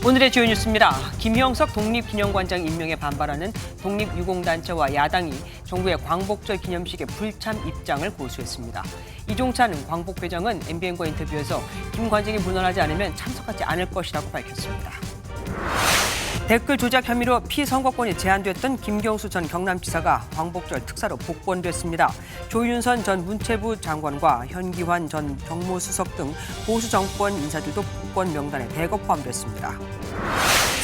오늘의 주요 뉴스입니다. 김형석 독립기념관장 임명에 반발하는 독립유공단체와 야당이 정부의 광복절 기념식에 불참 입장을 고수했습니다. 이종찬 광복회장은 MBN과 인터뷰에서 김 관장이 물러나지 않으면 참석하지 않을 것이라고 밝혔습니다. 댓글 조작 혐의로 피선거권이 제한됐던 김경수 전 경남지사가 광복절 특사로 복권됐습니다. 조윤선 전 문체부 장관과 현기환 전 정무수석 등 보수 정권 인사들도 복권 명단에 대거 포함됐습니다.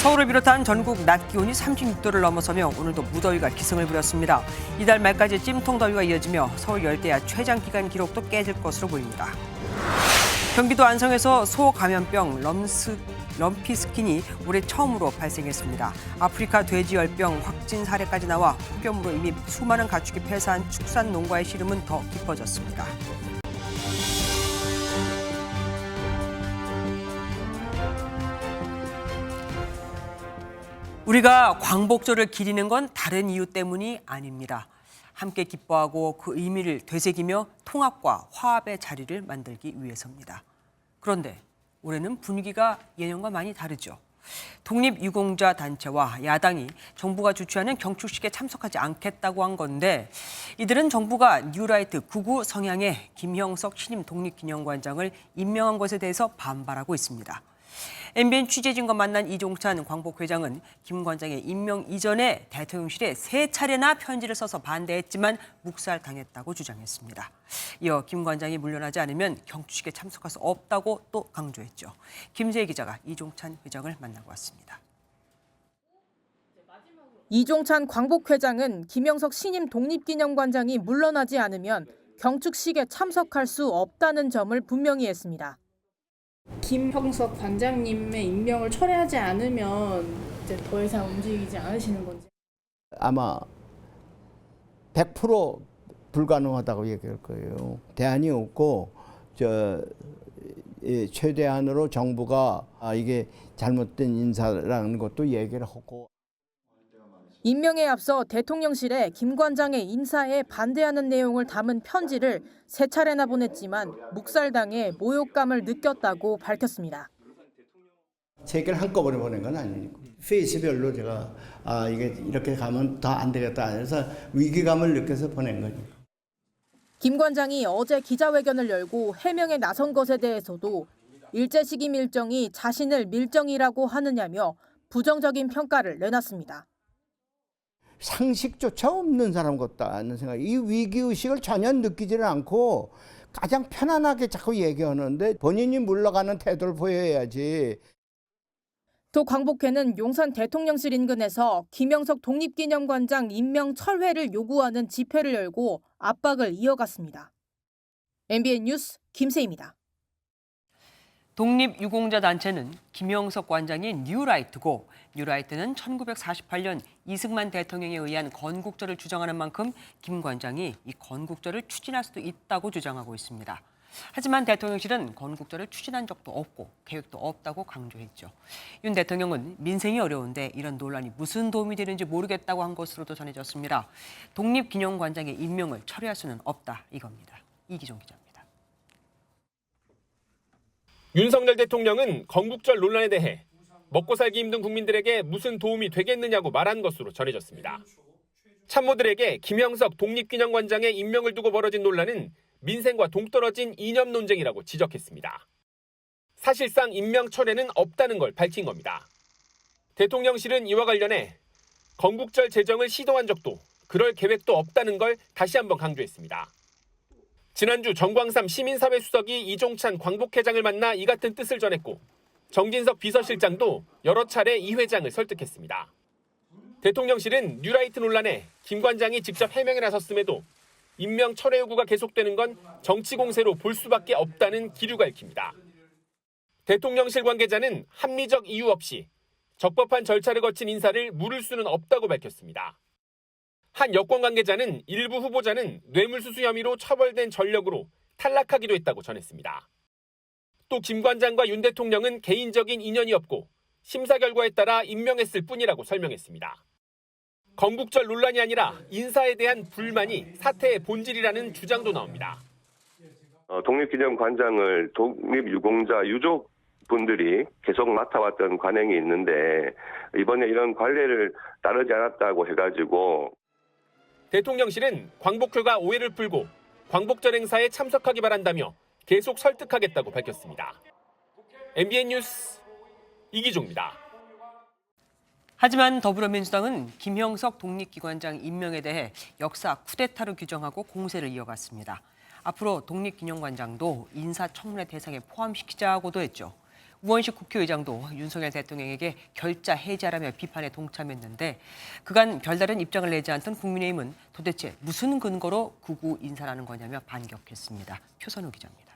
서울을 비롯한 전국 낮 기온이 36도를 넘어서며 오늘도 무더위가 기승을 부렸습니다. 이달 말까지 찜통더위가 이어지며 서울 열대야 최장 기간 기록도 깨질 것으로 보입니다. 경기도 안성에서 소감염병 럼피스킨이 올해 처음으로 발생했습니다. 아프리카 돼지열병 확진 사례까지 나와 폭염으로 이미 수많은 가축이 폐사한 축산 농가의 시름은 더 깊어졌습니다. 우리가 광복절을 기리는 건 다른 이유 때문이 아닙니다. 함께 기뻐하고 그 의미를 되새기며 통합과 화합의 자리를 만들기 위해서입니다. 그런데 올해는 분위기가 예년과 많이 다르죠. 독립유공자 단체와 야당이 정부가 주최하는 경축식에 참석하지 않겠다고 한 건데 이들은 정부가 뉴라이트 극우 성향의 김형석 신임 독립기념관장을 임명한 것에 대해서 반발하고 있습니다. MBN 취재진과 만난 이종찬 광복회장은 김 관장의 임명 이전에 대통령실에 3차례나 편지를 써서 반대했지만 묵살당했다고 주장했습니다. 이어 김 관장이 물러나지 않으면 경축식에 참석할 수 없다고 또 강조했죠. 김세희 기자가 이종찬 회장을 만나고 왔습니다. 이종찬 광복회장은 김형석 신임 독립기념관장이 물러나지 않으면 경축식에 참석할 수 없다는 점을 분명히 했습니다. 김형석 관장님의 임명을 철회하지 않으면 이제 더 이상 움직이지 않으시는 건지. 아마 100% 불가능하다고 얘기할 거예요. 대안이 없고 최대한으로 정부가 이게 잘못된 인사라는 것도 얘기를 하고. 임명에 앞서 대통령실에 김 관장의 인사에 반대하는 내용을 담은 편지를 3차례나 보냈지만 묵살당해 모욕감을 느꼈다고 밝혔습니다. 3개를 한꺼번에 보낸 건 아니고 페이스별로 제가 이게 이렇게 가면 더 안 되겠다 해서 위기감을 느껴서 보낸 거죠. 김 관장이 어제 기자회견을 열고 해명에 나선 것에 대해서도 일제시김 일정이 자신을 밀정이라고 하느냐며 부정적인 평가를 내놨습니다. 상식조차 없는 사람 같다는 생각. 이 위기의식을 전혀 느끼지를 않고 가장 편안하게 자꾸 얘기하는데 본인이 물러가는 태도를 보여야지. 또 광복회는 용산 대통령실 인근에서 김형석 독립기념관장 임명 철회를 요구하는 집회를 열고 압박을 이어갔습니다. MBN 뉴스 김세희입니다. 독립유공자 단체는 김형석 관장이 뉴라이트고 뉴라이트는 1948년 이승만 대통령에 의한 건국절을 주장하는 만큼 김 관장이 이 건국절을 추진할 수도 있다고 주장하고 있습니다. 하지만 대통령실은 건국절을 추진한 적도 없고 계획도 없다고 강조했죠. 윤 대통령은 민생이 어려운데 이런 논란이 무슨 도움이 되는지 모르겠다고 한 것으로도 전해졌습니다. 독립기념관장의 임명을 철회할 수는 없다 이겁니다. 이기종 기자입니다. 윤석열 대통령은 건국절 논란에 대해 먹고 살기 힘든 국민들에게 무슨 도움이 되겠느냐고 말한 것으로 전해졌습니다. 참모들에게 김형석 독립기념관장의 임명을 두고 벌어진 논란은 민생과 동떨어진 이념 논쟁이라고 지적했습니다. 사실상 임명 철회는 없다는 걸 밝힌 겁니다. 대통령실은 이와 관련해 건국절 제정을 시도한 적도 그럴 계획도 없다는 걸 다시 한번 강조했습니다. 지난주 정광삼 시민사회 수석이 이종찬 광복회장을 만나 이 같은 뜻을 전했고 정진석 비서실장도 여러 차례 이 회장을 설득했습니다. 대통령실은 뉴라이트 논란에 김 관장이 직접 해명에 나섰음에도 임명 철회 요구가 계속되는 건 정치 공세로 볼 수밖에 없다는 기류가 읽힙니다. 대통령실 관계자는 합리적 이유 없이 적법한 절차를 거친 인사를 물을 수는 없다고 밝혔습니다. 한 여권 관계자는 일부 후보자는 뇌물수수 혐의로 처벌된 전력으로 탈락하기도 했다고 전했습니다. 또 김 관장과 윤 대통령은 개인적인 인연이 없고 심사 결과에 따라 임명했을 뿐이라고 설명했습니다. 건국절 논란이 아니라 인사에 대한 불만이 사태의 본질이라는 주장도 나옵니다. 독립기념관장을 독립유공자 유족 분들이 계속 맡아왔던 관행이 있는데 이번에 이런 관례를 따르지 않았다고 해가지고 대통령실은 광복회가 오해를 풀고 광복절 행사에 참석하기 바란다며 계속 설득하겠다고 밝혔습니다. MBN 뉴스 이기종입니다. 하지만 더불어민주당은 김형석 독립기관장 임명에 대해 역사 쿠데타로 규정하고 공세를 이어갔습니다. 앞으로 독립기념관장도 인사청문회 대상에 포함시키자고도 했죠. 우원식 국회의장도 윤석열 대통령에게 결자 해제하라며 비판에 동참했는데 그간 별다른 입장을 내지 않던 국민의힘은 도대체 무슨 근거로 극우 인사라는 거냐며 반격했습니다. 표선우 기자입니다.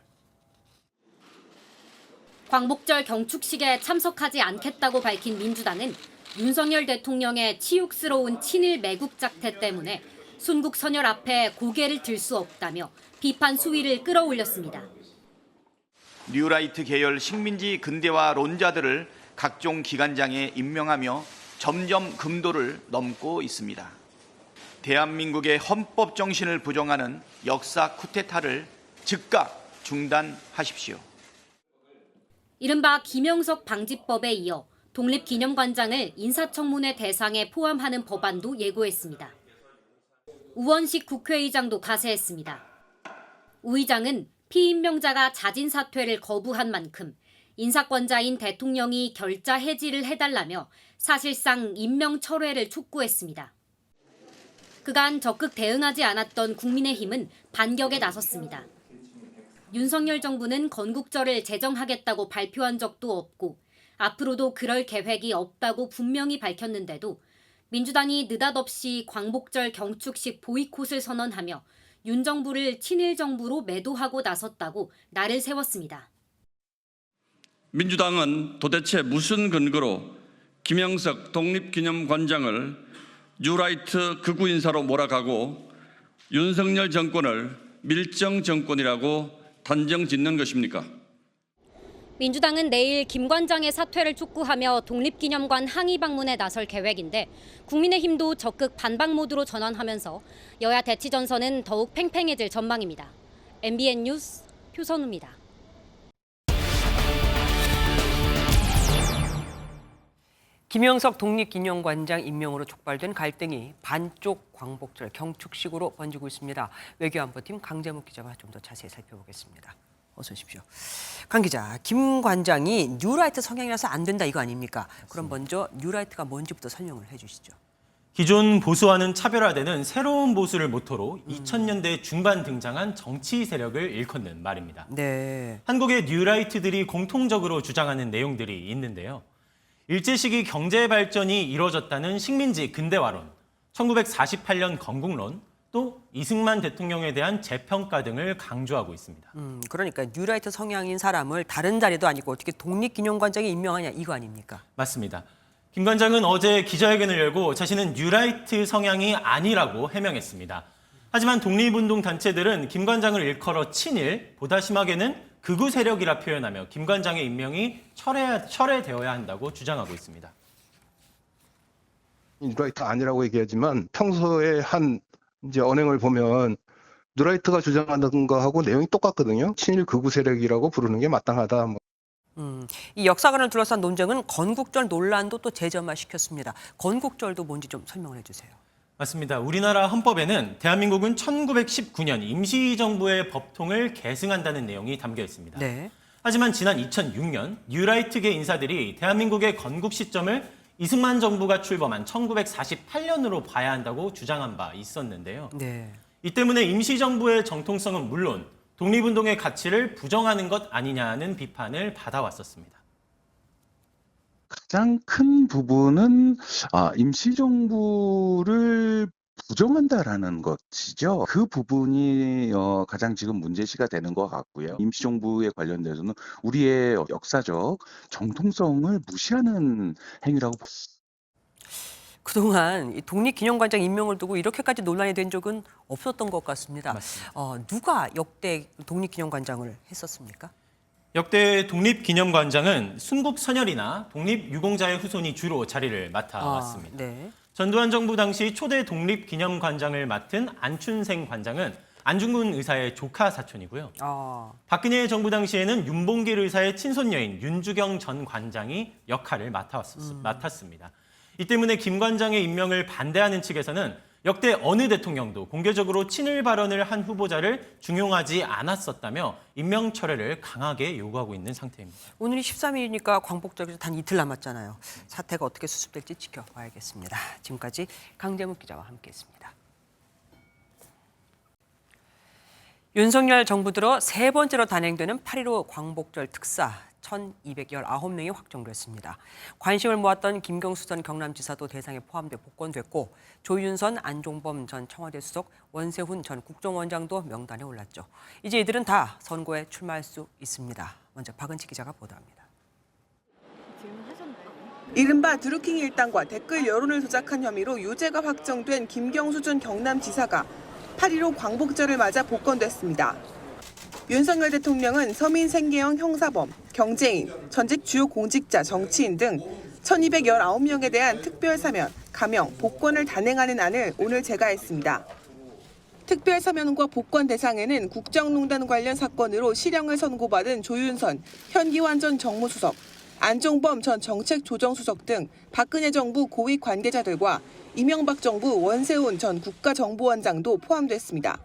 광복절 경축식에 참석하지 않겠다고 밝힌 민주당은 윤석열 대통령의 치욕스러운 친일 매국 작태 때문에 순국 선열 앞에 고개를 들 수 없다며 비판 수위를 끌어올렸습니다. 뉴라이트 계열 식민지 근대화론자들을 각종 기관장에 임명하며 점점 금도를 넘고 있습니다. 대한민국의 헌법 정신을 부정하는 역사 쿠데타를 즉각 중단하십시오. 이른바 김형석 방지법에 이어 독립기념관장을 인사청문회 대상에 포함하는 법안도 예고했습니다. 우원식 국회의장도 가세했습니다. 우 의장은 피임명자가 자진 사퇴를 거부한 만큼 인사권자인 대통령이 결자 해지를 해달라며 사실상 임명 철회를 촉구했습니다. 그간 적극 대응하지 않았던 국민의힘은 반격에 나섰습니다. 윤석열 정부는 건국절을 제정하겠다고 발표한 적도 없고 앞으로도 그럴 계획이 없다고 분명히 밝혔는데도 민주당이 느닷없이 광복절 경축식 보이콧을 선언하며 윤 정부를 친일 정부로 매도하고 나섰다고 날을 세웠습니다. 민주당은 도대체 무슨 근거로 김형석 독립기념관장을 뉴라이트 극우 인사로 몰아가고 윤석열 정권을 밀정 정권이라고 단정 짓는 것입니까? 민주당은 내일 김 관장의 사퇴를 촉구하며 독립기념관 항의 방문에 나설 계획인데 국민의힘도 적극 반박 모드로 전환하면서 여야 대치 전선은 더욱 팽팽해질 전망입니다. MBN 뉴스 표선우입니다. 김형석 독립기념관장 임명으로 촉발된 갈등이 반쪽 광복절 경축식으로 번지고 있습니다. 외교안보팀 강재묵 기자와 좀 더 자세히 살펴보겠습니다. 어서 오십시오. 강 기자, 김 관장이 뉴라이트 성향이라서 안 된다 이거 아닙니까? 그럼 먼저 뉴라이트가 뭔지부터 설명을 해주시죠. 기존 보수와는 차별화되는 새로운 보수를 모토로 2000년대 중반 등장한 정치 세력을 일컫는 말입니다. 네. 한국의 뉴라이트들이 공통적으로 주장하는 내용들이 있는데요. 일제시기 경제 발전이 이루어졌다는 식민지 근대화론, 1948년 건국론, 또 이승만 대통령에 대한 재평가 등을 강조하고 있습니다. 그러니까 뉴라이트 성향인 사람을 다른 자리도 아니고 어떻게 독립기념관장에 임명하냐 이거 아닙니까? 맞습니다. 김 관장은 어제 기자회견을 열고 자신은 뉴라이트 성향이 아니라고 해명했습니다. 하지만 독립운동 단체들은 김 관장을 일컬어 친일, 보다 심하게는 극우 세력이라 표현하며 김 관장의 임명이 철회되어야 한다고 주장하고 있습니다. 뉴라이트 아니라고 얘기하지만 평소에 한 이제 언행을 보면 뉴라이트가 주장하는 거하고 내용이 똑같거든요. 친일 극우 세력이라고 부르는 게 마땅하다. 이 역사관을 둘러싼 논쟁은 건국절 논란도 또 재점화시켰습니다. 건국절도 뭔지 좀 설명을 해주세요. 맞습니다. 우리나라 헌법에는 대한민국은 1919년 임시정부의 법통을 계승한다는 내용이 담겨 있습니다. 네. 하지만 지난 2006년 뉴라이트계 인사들이 대한민국의 건국 시점을 이승만 정부가 출범한 1948년으로 봐야 한다고 주장한 바 있었는데요. 네. 이 때문에 임시정부의 정통성은 물론 독립운동의 가치를 부정하는 것 아니냐는 비판을 받아왔었습니다. 가장 큰 부분은 임시정부를 부정한다라는 것이죠. 그 부분이 가장 지금 문제시가 되는 것 같고요. 임시정부에 관련돼서는 우리의 역사적 정통성을 무시하는 행위라고 봅니다. 그동안 이 독립기념관장 임명을 두고 이렇게까지 논란이 된 적은 없었던 것 같습니다. 누가 역대 독립기념관장을 했었습니까? 역대 독립기념관장은 순국선열이나 독립유공자의 후손이 주로 자리를 맡아왔습니다. 네. 전두환 정부 당시 초대 독립기념관장을 맡은 안춘생 관장은 안중근 의사의 조카 사촌이고요. 박근혜 정부 당시에는 윤봉길 의사의 친손녀인 윤주경 전 관장이 역할을 맡았습니다. 이 때문에 김 관장의 임명을 반대하는 측에서는 역대 어느 대통령도 공개적으로 친일 발언을 한 후보자를 중용하지 않았었다며 임명 철회를 강하게 요구하고 있는 상태입니다. 오늘이 13일이니까 광복절에서 단 이틀 남았잖아요. 사태가 어떻게 수습될지 지켜봐야겠습니다. 지금까지 강재묵 기자와 함께했습니다. 윤석열 정부 들어 세 번째로 단행되는 8.15 광복절 특사 1,219명이 확정됐습니다. 관심을 모았던 김경수 전 경남지사도 대상에 포함돼 복권됐고 조윤선, 안종범 전 청와대 수석, 원세훈 전 국정원장도 명단에 올랐죠. 이제 이들은 다 선거에 출마할 수 있습니다. 먼저 박은치 기자가 보도합니다. 이른바 드루킹 일당과 댓글 여론을 조작한 혐의로 유죄가 확정된 김경수 전 경남지사가 8.15 광복절을 맞아 복권됐습니다. 윤석열 대통령은 서민 생계형 형사범, 경제인, 전직 주요 공직자, 정치인 등 1,219명에 대한 특별 사면, 감형, 복권을 단행하는 안을 오늘 제가했습니다. 특별 사면과 복권 대상에는 국정농단 관련 사건으로 실형을 선고받은 조윤선, 현기환 전 정무수석, 안종범 전 정책조정수석 등 박근혜 정부 고위 관계자들과 이명박 정부 원세훈 전 국가정보원장도 포함됐습니다.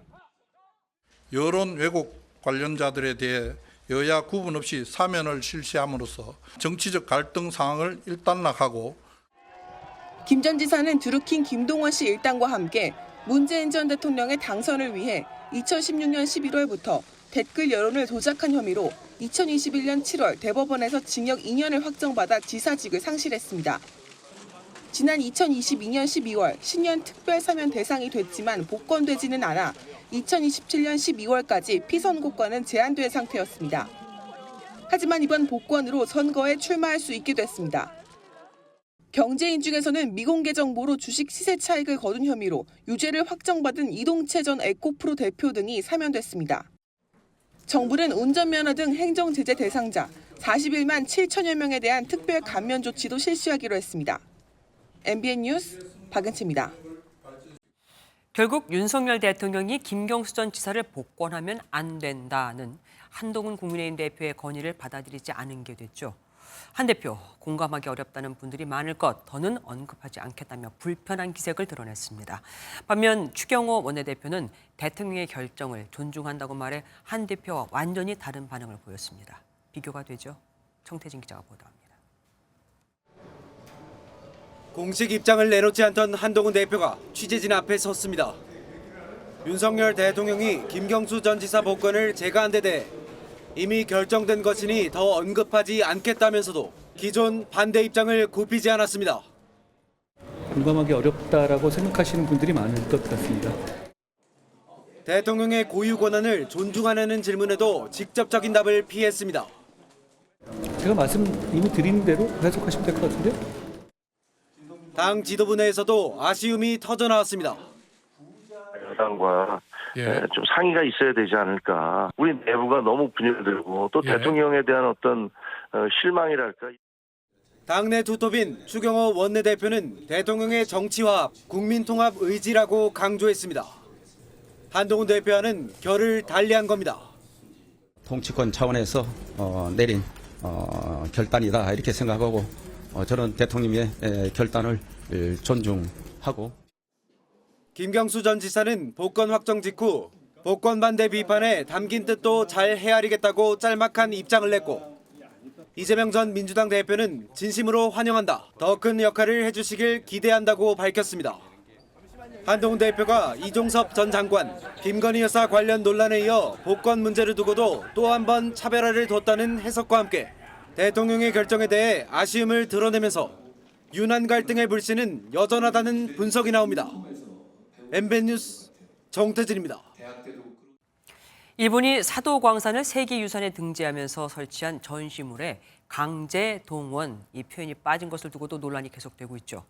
여론 왜곡 관련자들에 대해 여야 구분 없이 사면을 실시함으로써 정치적 갈등 상황을 일단락하고 김 전 지사는 드루킹 김동원 씨 일당과 함께 문재인 전 대통령의 당선을 위해 2016년 11월부터 댓글 여론을 조작한 혐의로 2021년 7월 대법원에서 징역 2년을 확정받아 지사직을 상실했습니다. 지난 2022년 12월 신년 특별 사면 대상이 됐지만 복권되지는 않아 2027년 12월까지 피선거권은 제한된 상태였습니다. 하지만 이번 복권으로 선거에 출마할 수 있게 됐습니다. 경제인 중에서는 미공개 정보로 주식 시세 차익을 거둔 혐의로 유죄를 확정받은 이동채 전 에코프로 대표 등이 사면됐습니다. 정부는 운전면허 등 행정제재 대상자 41만 7천여 명에 대한 특별 감면 조치도 실시하기로 했습니다. MBN 뉴스 박은치입니다. 결국 윤석열 대통령이 김경수 전 지사를 복권하면 안 된다는 한동훈 국민의힘 대표의 건의를 받아들이지 않은 게 됐죠. 한 대표, 공감하기 어렵다는 분들이 많을 것, 더는 언급하지 않겠다며 불편한 기색을 드러냈습니다. 반면 추경호 원내대표는 대통령의 결정을 존중한다고 말해 한 대표와 완전히 다른 반응을 보였습니다. 비교가 되죠. 정태진 기자가 보도합니다. 공식 입장을 내놓지 않던 한동훈 대표가 취재진 앞에 섰습니다. 윤석열 대통령이 김경수 전 지사 복권을 제거한 데 대해 이미 결정된 것이니 더 언급하지 않겠다면서도 기존 반대 입장을 굽히지 않았습니다. 공감하기 어렵다라고 생각하시는 분들이 많을 것 같습니다. 대통령의 고유 권한을 존중하냐는 질문에도 직접적인 답을 피했습니다. 제가 말씀 이미 드린 대로 해석하시면 될 것 같은데요. 당 지도부 내에서도 아쉬움이 터져나왔습니다. 여당과 좀 상의가 있어야 되지 않을까. 우리 내부가 너무 분열되고 또 대통령에 대한 어떤 실망이랄까. 당내 투톱인 추경호 원내대표는 대통령의 정치화합, 국민통합 의지라고 강조했습니다. 한동훈 대표와는 결을 달리한 겁니다. 통치권 차원에서 내린 결단이다 이렇게 생각하고 저는 대통령의 결단을 존중하고 김경수 전 지사는 복권 확정 직후 복권 반대 비판에 담긴 뜻도 잘 헤아리겠다고 짤막한 입장을 냈고 이재명 전 민주당 대표는 진심으로 환영한다. 더 큰 역할을 해주시길 기대한다고 밝혔습니다. 한동훈 대표가 이종섭 전 장관, 김건희 여사 관련 논란에 이어 복권 문제를 두고도 또 한 번 차별화를 뒀다는 해석과 함께 대통령의 결정에 대해 아쉬움을 드러내면서 윤한 갈등의 불씨는 여전하다는 분석이 나옵니다. MBN 뉴스 정태진입니다. 일본이 사도광산을 세계유산에 등재하면서 설치한 전시물에 강제동원 이 표현이 빠진 것을 두고도 논란이 계속되고 있죠.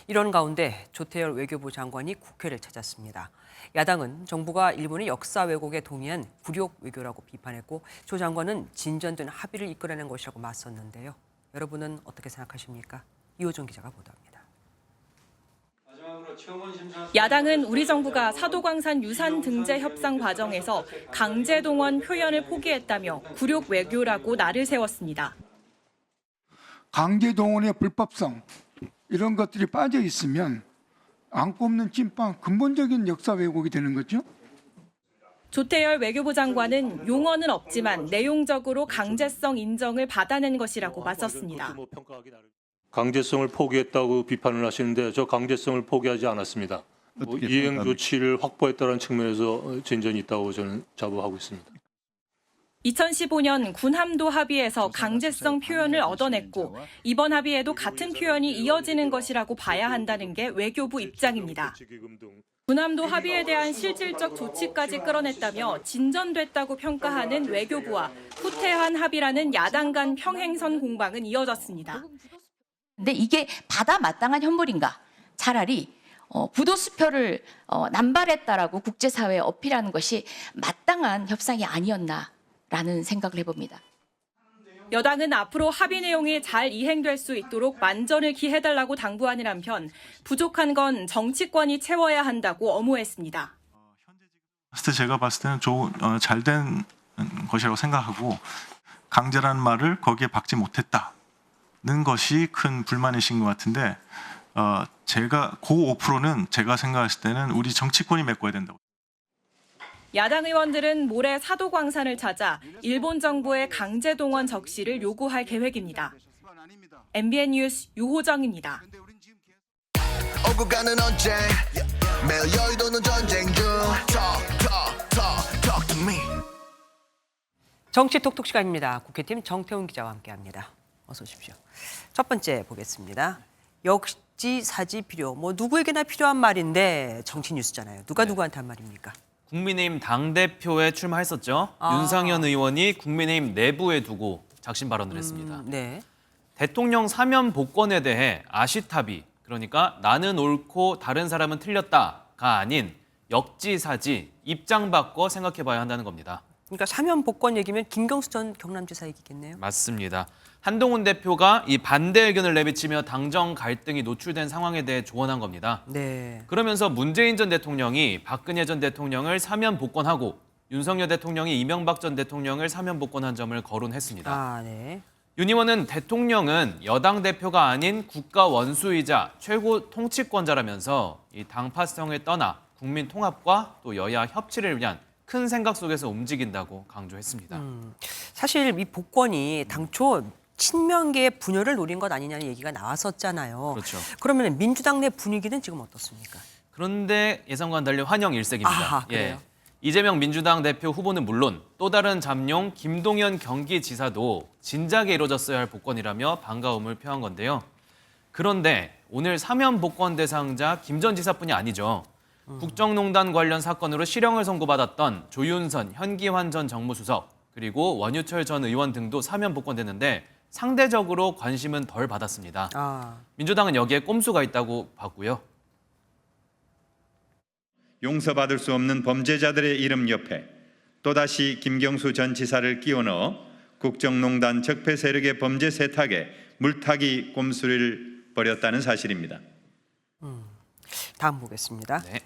이런 가운데 조태열 외교부 장관이 국회를 찾았습니다. 야당은 정부가 일본의 역사 왜곡에 동의한 굴욕 외교라고 비판했고 조 장관은 진전된 합의를 이끌어낸 것이라고 맞섰는데요. 여러분은 어떻게 생각하십니까? 이호정 기자가 보도합니다. 야당은 우리 정부가 사도광산 유산 등재 협상 과정에서 강제 동원 표현을 포기했다며 굴욕 외교라고 날을 세웠습니다. 강제 동원의 불법성 이런 것들이 빠져 있으면 안고 없는 찐빵 근본적인 역사 왜곡이 되는 거죠. 조태열 외교부 장관은 용어는 없지만 내용적으로 강제성 인정을 받아낸 것이라고 맞섰습니다. 강제성을 포기했다고 비판을 하시는데 저 강제성을 포기하지 않았습니다. 이행 조치를 확보했다는 측면에서 진전이 있다고 저는 자부하고 있습니다. 2015년 군함도 합의에서 강제성 표현을 얻어냈고 이번 합의에도 같은 표현이 이어지는 것이라고 봐야 한다는 게 외교부 입장입니다. 군함도 합의에 대한 실질적 조치까지 끌어냈다며 진전됐다고 평가하는 외교부와 후퇴한 합의라는 야당 간 평행선 공방은 이어졌습니다. 근데 이게 받아 마땅한 현물인가? 차라리 부도수표를 남발했다라고 국제사회에 어필하는 것이 마땅한 협상이 아니었나라는 생각을 해봅니다. 여당은 앞으로 합의 내용이 잘 이행될 수 있도록 만전을 기해달라고 당부하는 한편 부족한 건 정치권이 채워야 한다고 엄호했습니다. 제가 봤을 때는 잘된 것이라고 생각하고 강제라는 말을 거기에 박지 못했다는 것이 큰 불만이신 것 같은데 제가 그 5%는 제가 생각했을 때는 우리 정치권이 메꿔야 된다고. 야당 의원들은 모레 사도광산을 찾아 일본 정부의 강제 동원 적시를 요구할 계획입니다. MBN 뉴스 유호정입니다. 오고 가는 언제 매일 여의도는 전쟁 중 Talk to me. 정치 톡톡 시간입니다. 국회팀 정태훈 기자와 함께합니다. 어서 오십시오. 첫 번째 보겠습니다. 역지사지 필요, 누구에게나 필요한 말인데 정치 뉴스잖아요. 누가 누구한테 한 말입니까? 국민의힘 당대표에 출마했었죠. 윤상현 의원이 국민의힘 내부에 두고 작심 발언을 했습니다. 네. 대통령 사면 복권에 대해 아시타비, 그러니까 나는 옳고 다른 사람은 틀렸다가 아닌 역지사지, 입장 바꿔 생각해봐야 한다는 겁니다. 그러니까 사면 복권 얘기면 김경수 전 경남지사 얘기겠네요. 맞습니다. 한동훈 대표가 이 반대 의견을 내비치며 당정 갈등이 노출된 상황에 대해 조언한 겁니다. 네. 그러면서 문재인 전 대통령이 박근혜 전 대통령을 사면 복권하고 윤석열 대통령이 이명박 전 대통령을 사면 복권한 점을 거론했습니다. 네. 윤 의원은 대통령은 여당 대표가 아닌 국가 원수이자 최고 통치권자라면서 이 당파성을 떠나 국민 통합과 또 여야 협치를 위한 큰 생각 속에서 움직인다고 강조했습니다. 사실 이 복권이 당초 친명계의 분열을 노린 것 아니냐는 얘기가 나왔었잖아요. 그렇죠. 그러면 민주당 내 분위기는 지금 어떻습니까? 그런데 예상과는 달리 환영 일색입니다. 아하, 그래요? 이재명 민주당 대표 후보는 물론 또 다른 잠룡 김동연 경기지사도 진작에 이루어졌어야 할 복권이라며 반가움을 표한 건데요. 그런데 오늘 사면 복권 대상자 김 전 지사뿐이 아니죠. 국정농단 관련 사건으로 실형을 선고받았던 조윤선 현기환 전 정무수석 그리고 원유철 전 의원 등도 사면 복권됐는데 상대적으로 관심은 덜 받았습니다. 민주당은 여기에 꼼수가 있다고 봤고요. 용서받을 수 없는 범죄자들의 이름 옆에 또다시 김경수 전 지사를 끼워 넣어 국정농단 적폐 세력의 범죄 세탁에 물타기 꼼수를 벌였다는 사실입니다. 다음 보겠습니다. 네.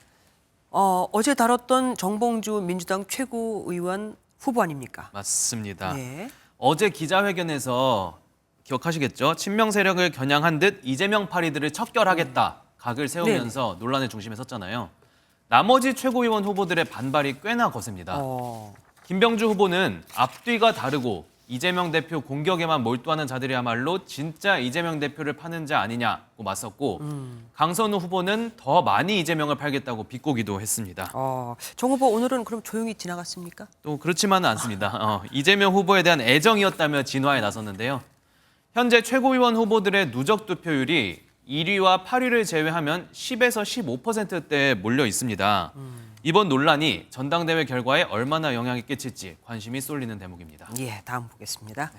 어제 다뤘던 정봉주 민주당 최고의원 후보 아닙니까? 맞습니다. 네. 어제 기자회견에서 기억하시겠죠? 친명 세력을 겨냥한 듯 이재명 파리들을 척결하겠다 각을 세우면서 논란의 중심에 섰잖아요. 나머지 최고위원 후보들의 반발이 꽤나 거셉니다. 김병주 후보는 앞뒤가 다르고 이재명 대표 공격에만 몰두하는 자들이야말로 진짜 이재명 대표를 파는 자 아니냐고 맞섰고 강선우 후보는 더 많이 이재명을 팔겠다고 비꼬기도 했습니다. 정 후보 오늘은 그럼 조용히 지나갔습니까? 또 그렇지만은 않습니다. 이재명 후보에 대한 애정이었다며 진화에 나섰는데요. 현재 최고위원 후보들의 누적 득표율이 1위와 8위를 제외하면 10에서 15%대에 몰려 있습니다. 이번 논란이 전당대회 결과에 얼마나 영향이 끼칠지 관심이 쏠리는 대목입니다. 예, 다음 보겠습니다.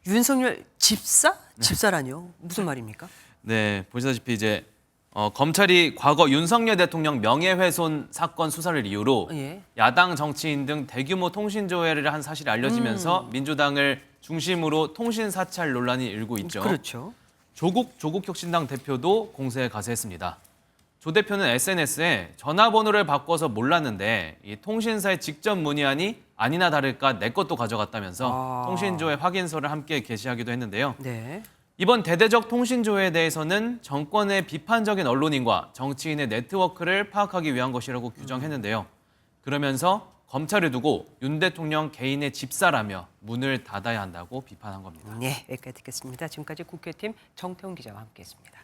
윤석열 집사? 집사라뇨? 무슨 말입니까? 네, 보시다시피 이제 검찰이 과거 윤석열 대통령 명예훼손 사건 수사를 이유로 야당 정치인 등 대규모 통신 조회를 한 사실이 알려지면서 민주당을 중심으로 통신 사찰 논란이 일고 있죠. 그렇죠. 조국혁신당 대표도 공세에 가세했습니다. 조 대표는 SNS에 전화번호를 바꿔서 몰랐는데 이 통신사에 직접 문의하니 아니나 다를까 내 것도 가져갔다면서 통신조회 확인서를 함께 게시하기도 했는데요. 네. 이번 대대적 통신조회에 대해서는 정권의 비판적인 언론인과 정치인의 네트워크를 파악하기 위한 것이라고 규정했는데요. 그러면서 검찰을 두고 윤 대통령 개인의 집사라며 문을 닫아야 한다고 비판한 겁니다. 네, 여기까지 듣겠습니다. 지금까지 국회팀 정태훈 기자와 함께했습니다.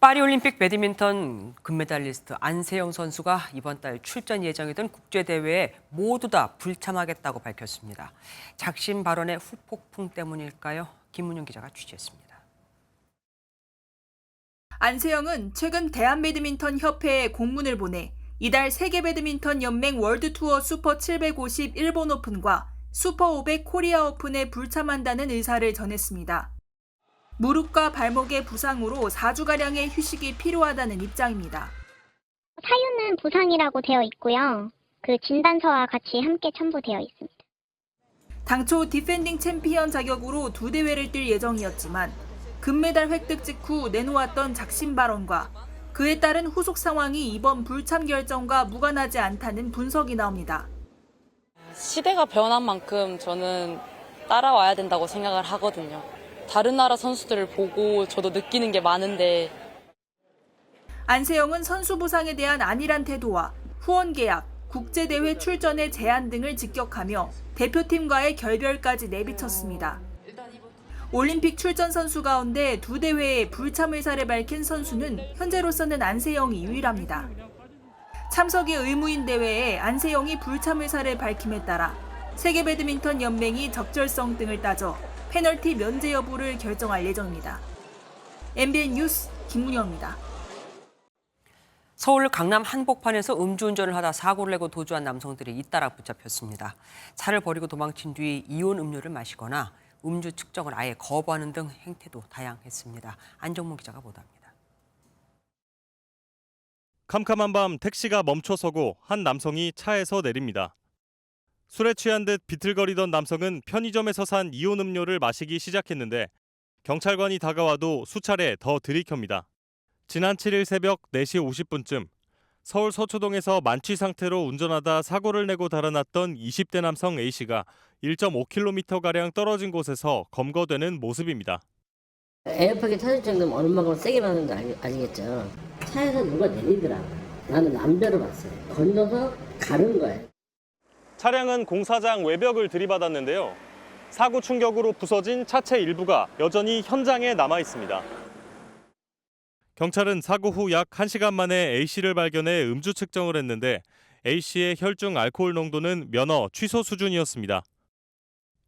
파리올림픽 배드민턴 금메달리스트 안세영 선수가 이번 달 출전 예정이던 국제대회에 모두 다 불참하겠다고 밝혔습니다. 작심 발언의 후폭풍 때문일까요? 김문영 기자가 취재했습니다. 안세영은 최근 대한배드민턴협회에 공문을 보내 이달 세계배드민턴연맹 월드투어 슈퍼 750 일본 오픈과 슈퍼 500 코리아 오픈에 불참한다는 의사를 전했습니다. 무릎과 발목의 부상으로 4주가량의 휴식이 필요하다는 입장입니다. 사유는 부상이라고 되어 있고요. 그 진단서와 같이 함께 첨부되어 있습니다. 당초 디펜딩 챔피언 자격으로 2대회를 뛸 예정이었지만 금메달 획득 직후 내놓았던 작심 발언과 그에 따른 후속 상황이 이번 불참 결정과 무관하지 않다는 분석이 나옵니다. 시대가 변한 만큼 저는 따라와야 된다고 생각을 하거든요. 다른 나라 선수들을 보고 저도 느끼는 게 많은데. 안세영은 선수 부상에 대한 안일한 태도와 후원 계약, 국제대회 출전의 제한 등을 직격하며 대표팀과의 결별까지 내비쳤습니다. 올림픽 출전 선수 가운데 2대회에 불참 의사를 밝힌 선수는 현재로서는 안세영이 유일합니다. 참석이 의무인 대회에 안세영이 불참 의사를 밝힘에 따라 세계배드민턴 연맹이 적절성 등을 따져 페널티 면제 여부를 결정할 예정입니다. MBN 뉴스 김문영입니다. 서울 강남 한복판에서 음주운전을 하다 사고를 내고 도주한 남성들이 잇따라 붙잡혔습니다. 차를 버리고 도망친 뒤 이온 음료를 마시거나 음주 측정을 아예 거부하는 등 행태도 다양했습니다. 안정문 기자가 보도합니다. 캄캄한 밤 택시가 멈춰서고 한 남성이 차에서 내립니다. 술에 취한 듯 비틀거리던 남성은 편의점에서 산 이온 음료를 마시기 시작했는데 경찰관이 다가와도 수차례 더 들이켭니다. 지난 7일 새벽 4시 50분쯤 서울 서초동에서 만취 상태로 운전하다 사고를 내고 달아났던 20대 남성 A씨가 1.5km가량 떨어진 곳에서 검거되는 모습입니다. 에어백이 터질 정도면 얼마나 세게 맞는지 아시겠죠? 차에서 누가 내리더라. 나는 남배로 봤어요. 건너서 가는 거예요. 차량은 공사장 외벽을 들이받았는데요. 사고 충격으로 부서진 차체 일부가 여전히 현장에 남아 있습니다. 경찰은 사고 후 약 1시간 만에 A씨를 발견해 음주 측정을 했는데 A씨의 혈중 알코올 농도는 면허 취소 수준이었습니다.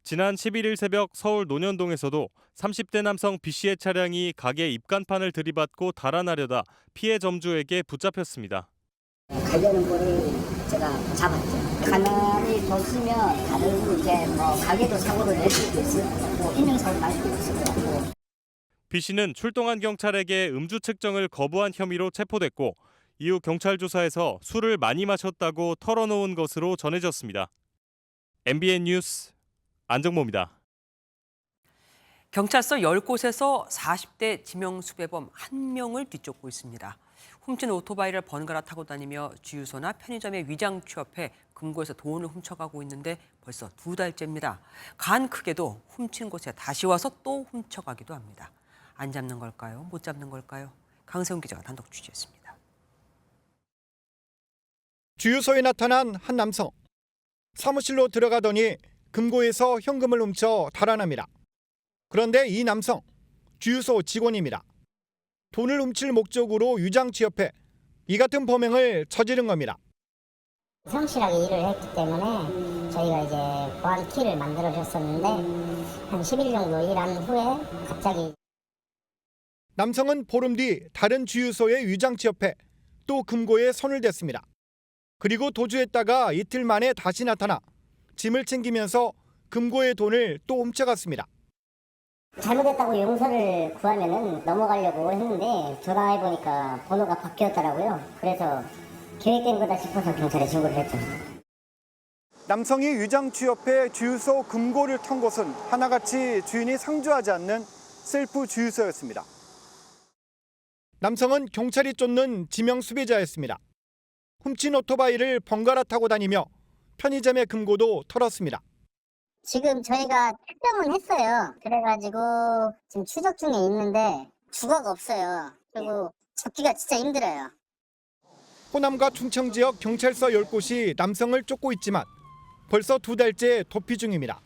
지난 11일 새벽 서울 논현동에서도 30대 남성 B씨의 차량이 가게 입간판을 들이받고 달아나려다 피해 점주에게 붙잡혔습니다. 가려는 거를 제가 잡았죠. 가만히 뒀으면 다른 이제 가게도 사고를 낼 수도 있고 인명사고 날 수도 있을 것 같고. B씨는 출동한 경찰에게 음주 측정을 거부한 혐의로 체포됐고 이후 경찰 조사에서 술을 많이 마셨다고 털어놓은 것으로 전해졌습니다. MBN 뉴스 안정모입니다. 경찰서 10곳에서 40대 지명수배범 1명을 뒤쫓고 있습니다. 훔친 오토바이를 번갈아 타고 다니며 주유소나 편의점에 위장 취업해 금고에서 돈을 훔쳐가고 있는데 벌써 2달째입니다. 간 크게도 훔친 곳에 다시 와서 또 훔쳐가기도 합니다. 안 잡는 걸까요? 못 잡는 걸까요? 강세훈 기자가 단독 취재했습니다. 주유소에 나타난 한 남성. 사무실로 들어가더니 금고에서 현금을 훔쳐 달아납니다. 그런데 이 남성, 주유소 직원입니다. 돈을 훔칠 목적으로 위장 취업해 이 같은 범행을 저지른 겁니다. 성실하게 일을 했기 때문에 저희가 이제 보안 키를 만들어 줬었는데 한 10일 정도 일한 후에 갑자기 남성은 보름 뒤 다른 주유소에 위장 취업해 또 금고에 손을 댔습니다. 그리고 도주했다가 이틀 만에 다시 나타나 짐을 챙기면서 금고의 돈을 또 훔쳐갔습니다. 잘못했다고 용서를 구하면은 넘어가려고 했는데 전화해보니까 번호가 바뀌었더라고요. 그래서 계획된 거다 싶어서 경찰에 신고를 했죠. 남성이 위장 취업해 주유소 금고를 턴 곳은 하나같이 주인이 상주하지 않는 셀프 주유소였습니다. 남성은 경찰이 쫓는 지명 수배자였습니다. 훔친 오토바이를 번갈아 타고 다니며 편의점의 금고도 털었습니다. 지금 저희가 특정은 했어요. 그래가지고 지금 추적 중에 있는데 주거가 없어요. 그리고 잡기가 진짜 힘들어요. 호남과 충청 지역 경찰서 10곳이 남성을 쫓고 있지만 벌써 2달째 도피 중입니다.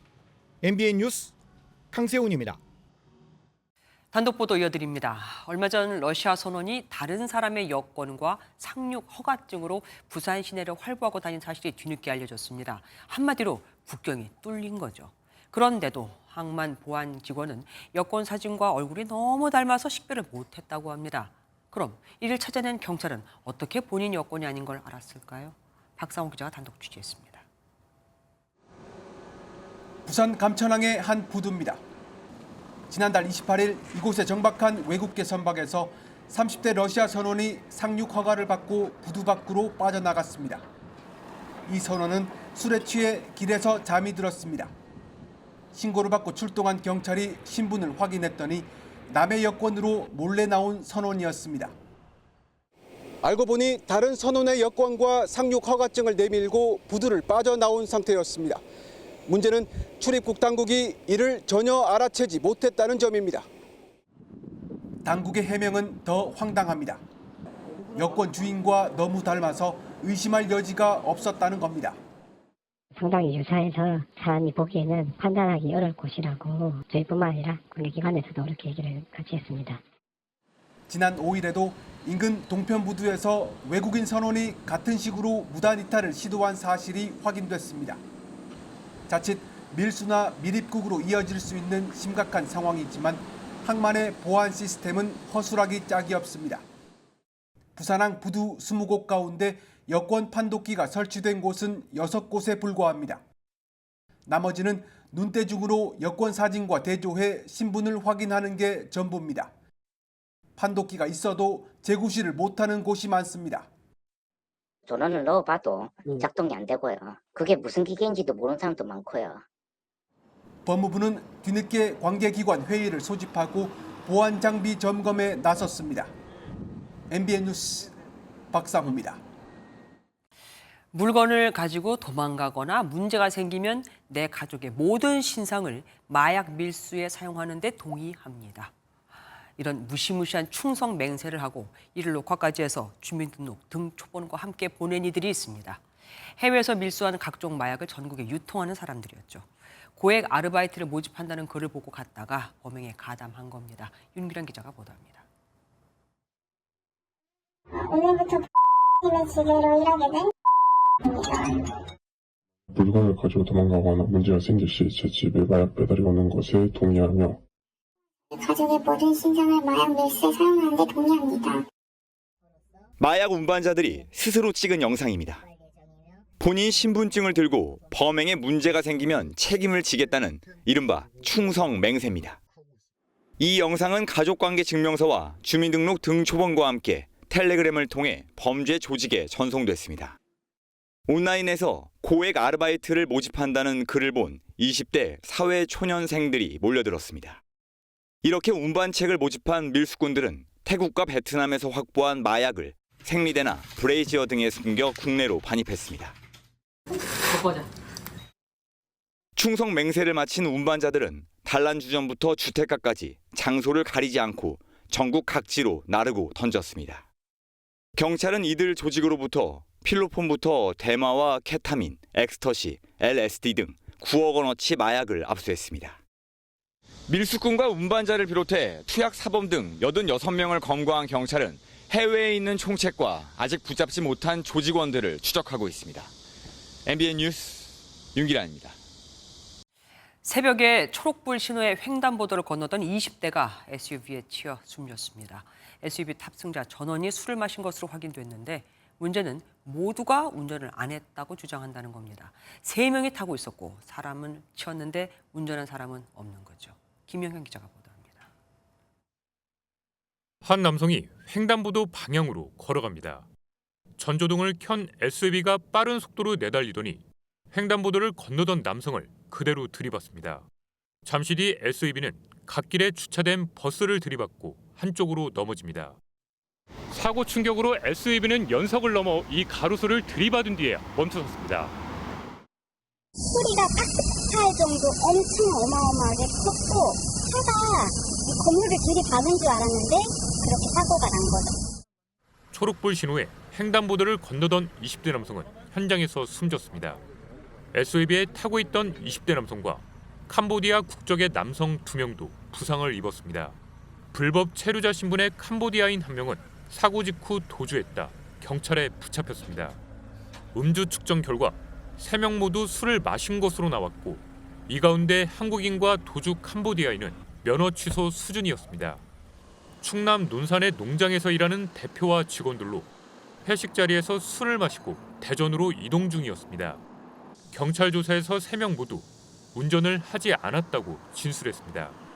MBN 뉴스 강세훈입니다. 단독 보도 이어드립니다. 얼마 전 러시아 선원이 다른 사람의 여권과 상륙 허가증으로 부산 시내를 활보하고 다닌 사실이 뒤늦게 알려졌습니다. 한마디로 국경이 뚫린 거죠. 그런데도 항만 보안 직원은 여권 사진과 얼굴이 너무 닮아서 식별을 못했다고 합니다. 그럼 이를 찾아낸 경찰은 어떻게 본인 여권이 아닌 걸 알았을까요? 박상호 기자가 단독 취재했습니다. 부산 감천항의 한 부두입니다. 지난달 28일 이곳에 정박한 외국계 선박에서 30대 러시아 선원이 상륙 허가를 받고 부두 밖으로 빠져나갔습니다. 이 선원은 술에 취해 길에서 잠이 들었습니다. 신고를 받고 출동한 경찰이 신분을 확인했더니 남의 여권으로 몰래 나온 선원이었습니다. 알고 보니 다른 선원의 여권과 상륙 허가증을 내밀고 부두를 빠져나온 상태였습니다. 문제는 출입국 당국이 이를 전혀 알아채지 못했다는 점입니다. 당국의 해명은 더 황당합니다. 여권 주인과 너무 닮아서 의심할 여지가 없었다는 겁니다. 상당히 유사해서 사람이 보기에는 판단하기 어려울 것이라고 저희뿐만 아니라 관계기관에서도 그렇게 얘기를 같이 했습니다. 지난 5일에도 인근 동편부두에서 외국인 선원이 같은 식으로 무단 이탈을 시도한 사실이 확인됐습니다. 자칫 밀수나 밀입국으로 이어질 수 있는 심각한 상황이지만 항만의 보안 시스템은 허술하기 짝이 없습니다. 부산항 부두 20곳 가운데 여권 판독기가 설치된 곳은 6곳에 불과합니다. 나머지는 눈대중으로 여권 사진과 대조해 신분을 확인하는 게 전부입니다. 판독기가 있어도 재구시를 못하는 곳이 많습니다. 전원을 넣어봐도 작동이 안 되고요. 그게 무슨 기계인지도 모르는 사람도 많고요. 법무부는 뒤늦게 관계기관 회의를 소집하고 보안 장비 점검에 나섰습니다. MBN 뉴스 박상호입니다. 물건을 가지고 도망가거나 문제가 생기면 내 가족의 모든 신상을 마약 밀수에 사용하는 데 동의합니다. 이런 무시무시한 충성 맹세를 하고 이를 녹화까지 해서 주민등록 등 초본과 함께 보낸 이들이 있습니다. 해외에서 밀수하는 각종 마약을 전국에 유통하는 사람들이었죠. 고액 아르바이트를 모집한다는 글을 보고 갔다가 범행에 가담한 겁니다. 윤기란 기자가 보도합니다. 오늘부터 팀의 지게로 일하게 된 물건을 가지고 도망가거나 문제가 생길 시 제 집에 마약 배달이 오는 것에 동의하며 가족의 모든 신상을 마약 밀수에 사용하는 데 동의합니다. 마약 운반자들이 스스로 찍은 영상입니다. 본인 신분증을 들고 범행에 문제가 생기면 책임을 지겠다는 이른바 충성 맹세입니다. 이 영상은 가족관계 증명서와 주민등록 등초본과 함께 텔레그램을 통해 범죄 조직에 전송됐습니다. 온라인에서 고액 아르바이트를 모집한다는 글을 본 20대 사회초년생들이 몰려들었습니다. 이렇게 운반책을 모집한 밀수꾼들은 태국과 베트남에서 확보한 마약을 생리대나 브레이지어 등에 숨겨 국내로 반입했습니다. 충성 맹세를 마친 운반자들은 단란주점부터 주택가까지 장소를 가리지 않고 전국 각지로 나르고 던졌습니다. 경찰은 이들 조직으로부터 필로폰부터 대마와 케타민, 엑스터시, LSD 등 9억 원어치 마약을 압수했습니다. 밀수꾼과 운반자를 비롯해 투약 사범 등 86명을 검거한 경찰은 해외에 있는 총책과 아직 붙잡지 못한 조직원들을 추적하고 있습니다. MBN 뉴스 윤기란입니다. 새벽에 초록불 신호에 횡단보도를 건너던 20대가 SUV에 치여 숨졌습니다. SUV 탑승자 전원이 술을 마신 것으로 확인됐는데 문제는 모두가 운전을 안 했다고 주장한다는 겁니다. 3명이 타고 있었고 사람은 치였는데 운전한 사람은 없는 거죠. 김영현 기자가 보도합니다. 한 남성이 횡단보도 방향으로 걸어갑니다. 전조등을 켠 SUV가 빠른 속도로 내달리더니 횡단보도를 건너던 남성을 그대로 들이받습니다. 잠시 뒤 SUV는 갓길에 주차된 버스를 들이받고 한쪽으로 넘어집니다. 사고 충격으로 SUV는 연석을 넘어 이 가로수를 들이받은 뒤에 멈춰섰습니다. 소리가 깍둑할 정도 엄청 어마어마하게 컸고 차가 이 건물을 들이받은 줄 알았는데 그렇게 사고가 난 거죠. 초록불 신호에 횡단보도를 건너던 20대 남성은 현장에서 숨졌습니다. SUV에 타고 있던 20대 남성과 캄보디아 국적의 남성 2명도 부상을 입었습니다. 불법 체류자 신분의 캄보디아인 1명은 사고 직후 도주했다 경찰에 붙잡혔습니다. 음주 측정 결과 3명 모두 술을 마신 것으로 나왔고 이 가운데 한국인과 도주 캄보디아인은 면허 취소 수준이었습니다. 충남 논산의 농장에서 일하는 대표와 직원들로 회식 자리에서 술을 마시고 대전으로 이동 중이었습니다. 경찰 조사에서 3명 모두 운전을 하지 않았다고 진술했습니다.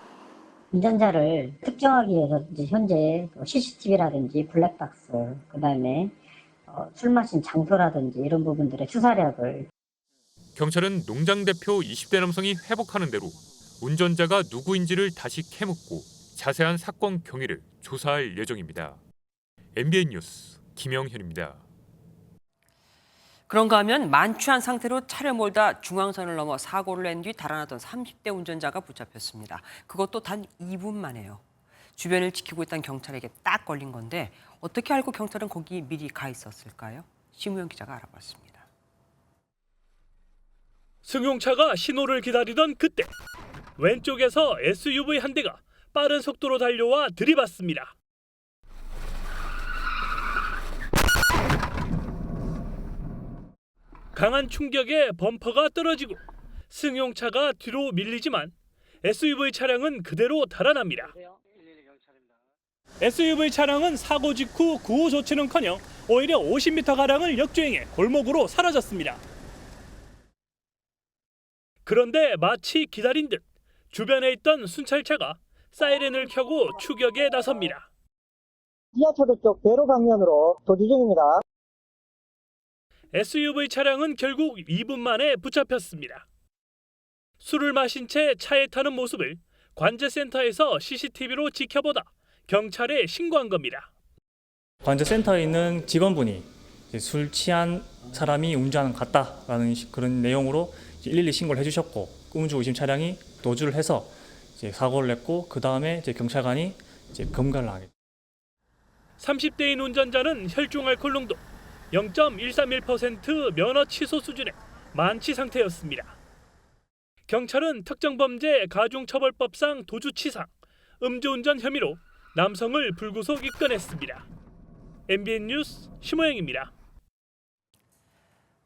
운전자를 특정하기 위해서 이제 현재 CCTV라든지 블랙박스, 그다음에 술 마신 장소라든지 이런 부분들의 수사력을 경찰은 농장 대표 20대 남성이 회복하는 대로 운전자가 누구인지를 다시 캐묻고 자세한 사건 경위를 조사할 예정입니다. MBN 뉴스 김영현입니다. 그런가 하면 만취한 상태로 차를 몰다 중앙선을 넘어 사고를 낸 뒤 달아나던 30대 운전자가 붙잡혔습니다. 그것도 단 2분 만에요. 주변을 지키고 있던 경찰에게 딱 걸린 건데 어떻게 알고 경찰은 거기 미리 가 있었을까요? 심우영 기자가 알아봤습니다. 승용차가 신호를 기다리던 그때 왼쪽에서 SUV 한 대가 빠른 속도로 달려와 들이받습니다. 강한 충격에 범퍼가 떨어지고 승용차가 뒤로 밀리지만 SUV 차량은 그대로 달아납니다. SUV 차량은 사고 직후 구호 조치는커녕 오히려 50m가량을 역주행해 골목으로 사라졌습니다. 그런데 마치 기다린 듯 주변에 있던 순찰차가 사이렌을 켜고 추격에 나섭니다. 지하철도 쪽 대로 방면으로 도주 중입니다. SUV 차량은 결국 2분 만에 붙잡혔습니다. 술을 마신 채 차에 타는 모습을 관제센터에서 CCTV로 지켜보다 경찰에 신고한 겁니다. 관제센터에 있는 직원분이 술 취한 사람이 운전하는 것 같다라는 그런 내용으로 112 신고를 해주셨고 음주 의심 차량이 도주를 해서 사고를 냈고 그 다음에 경찰관이 검거를 하게. 30대인 운전자는 혈중 알코올 농도 0.131% 면허 취소 수준의 만취 상태였습니다. 경찰은 특정범죄 가중처벌법상 도주치상, 음주운전 혐의로 남성을 불구속 입건했습니다. MBN 뉴스 심호영입니다.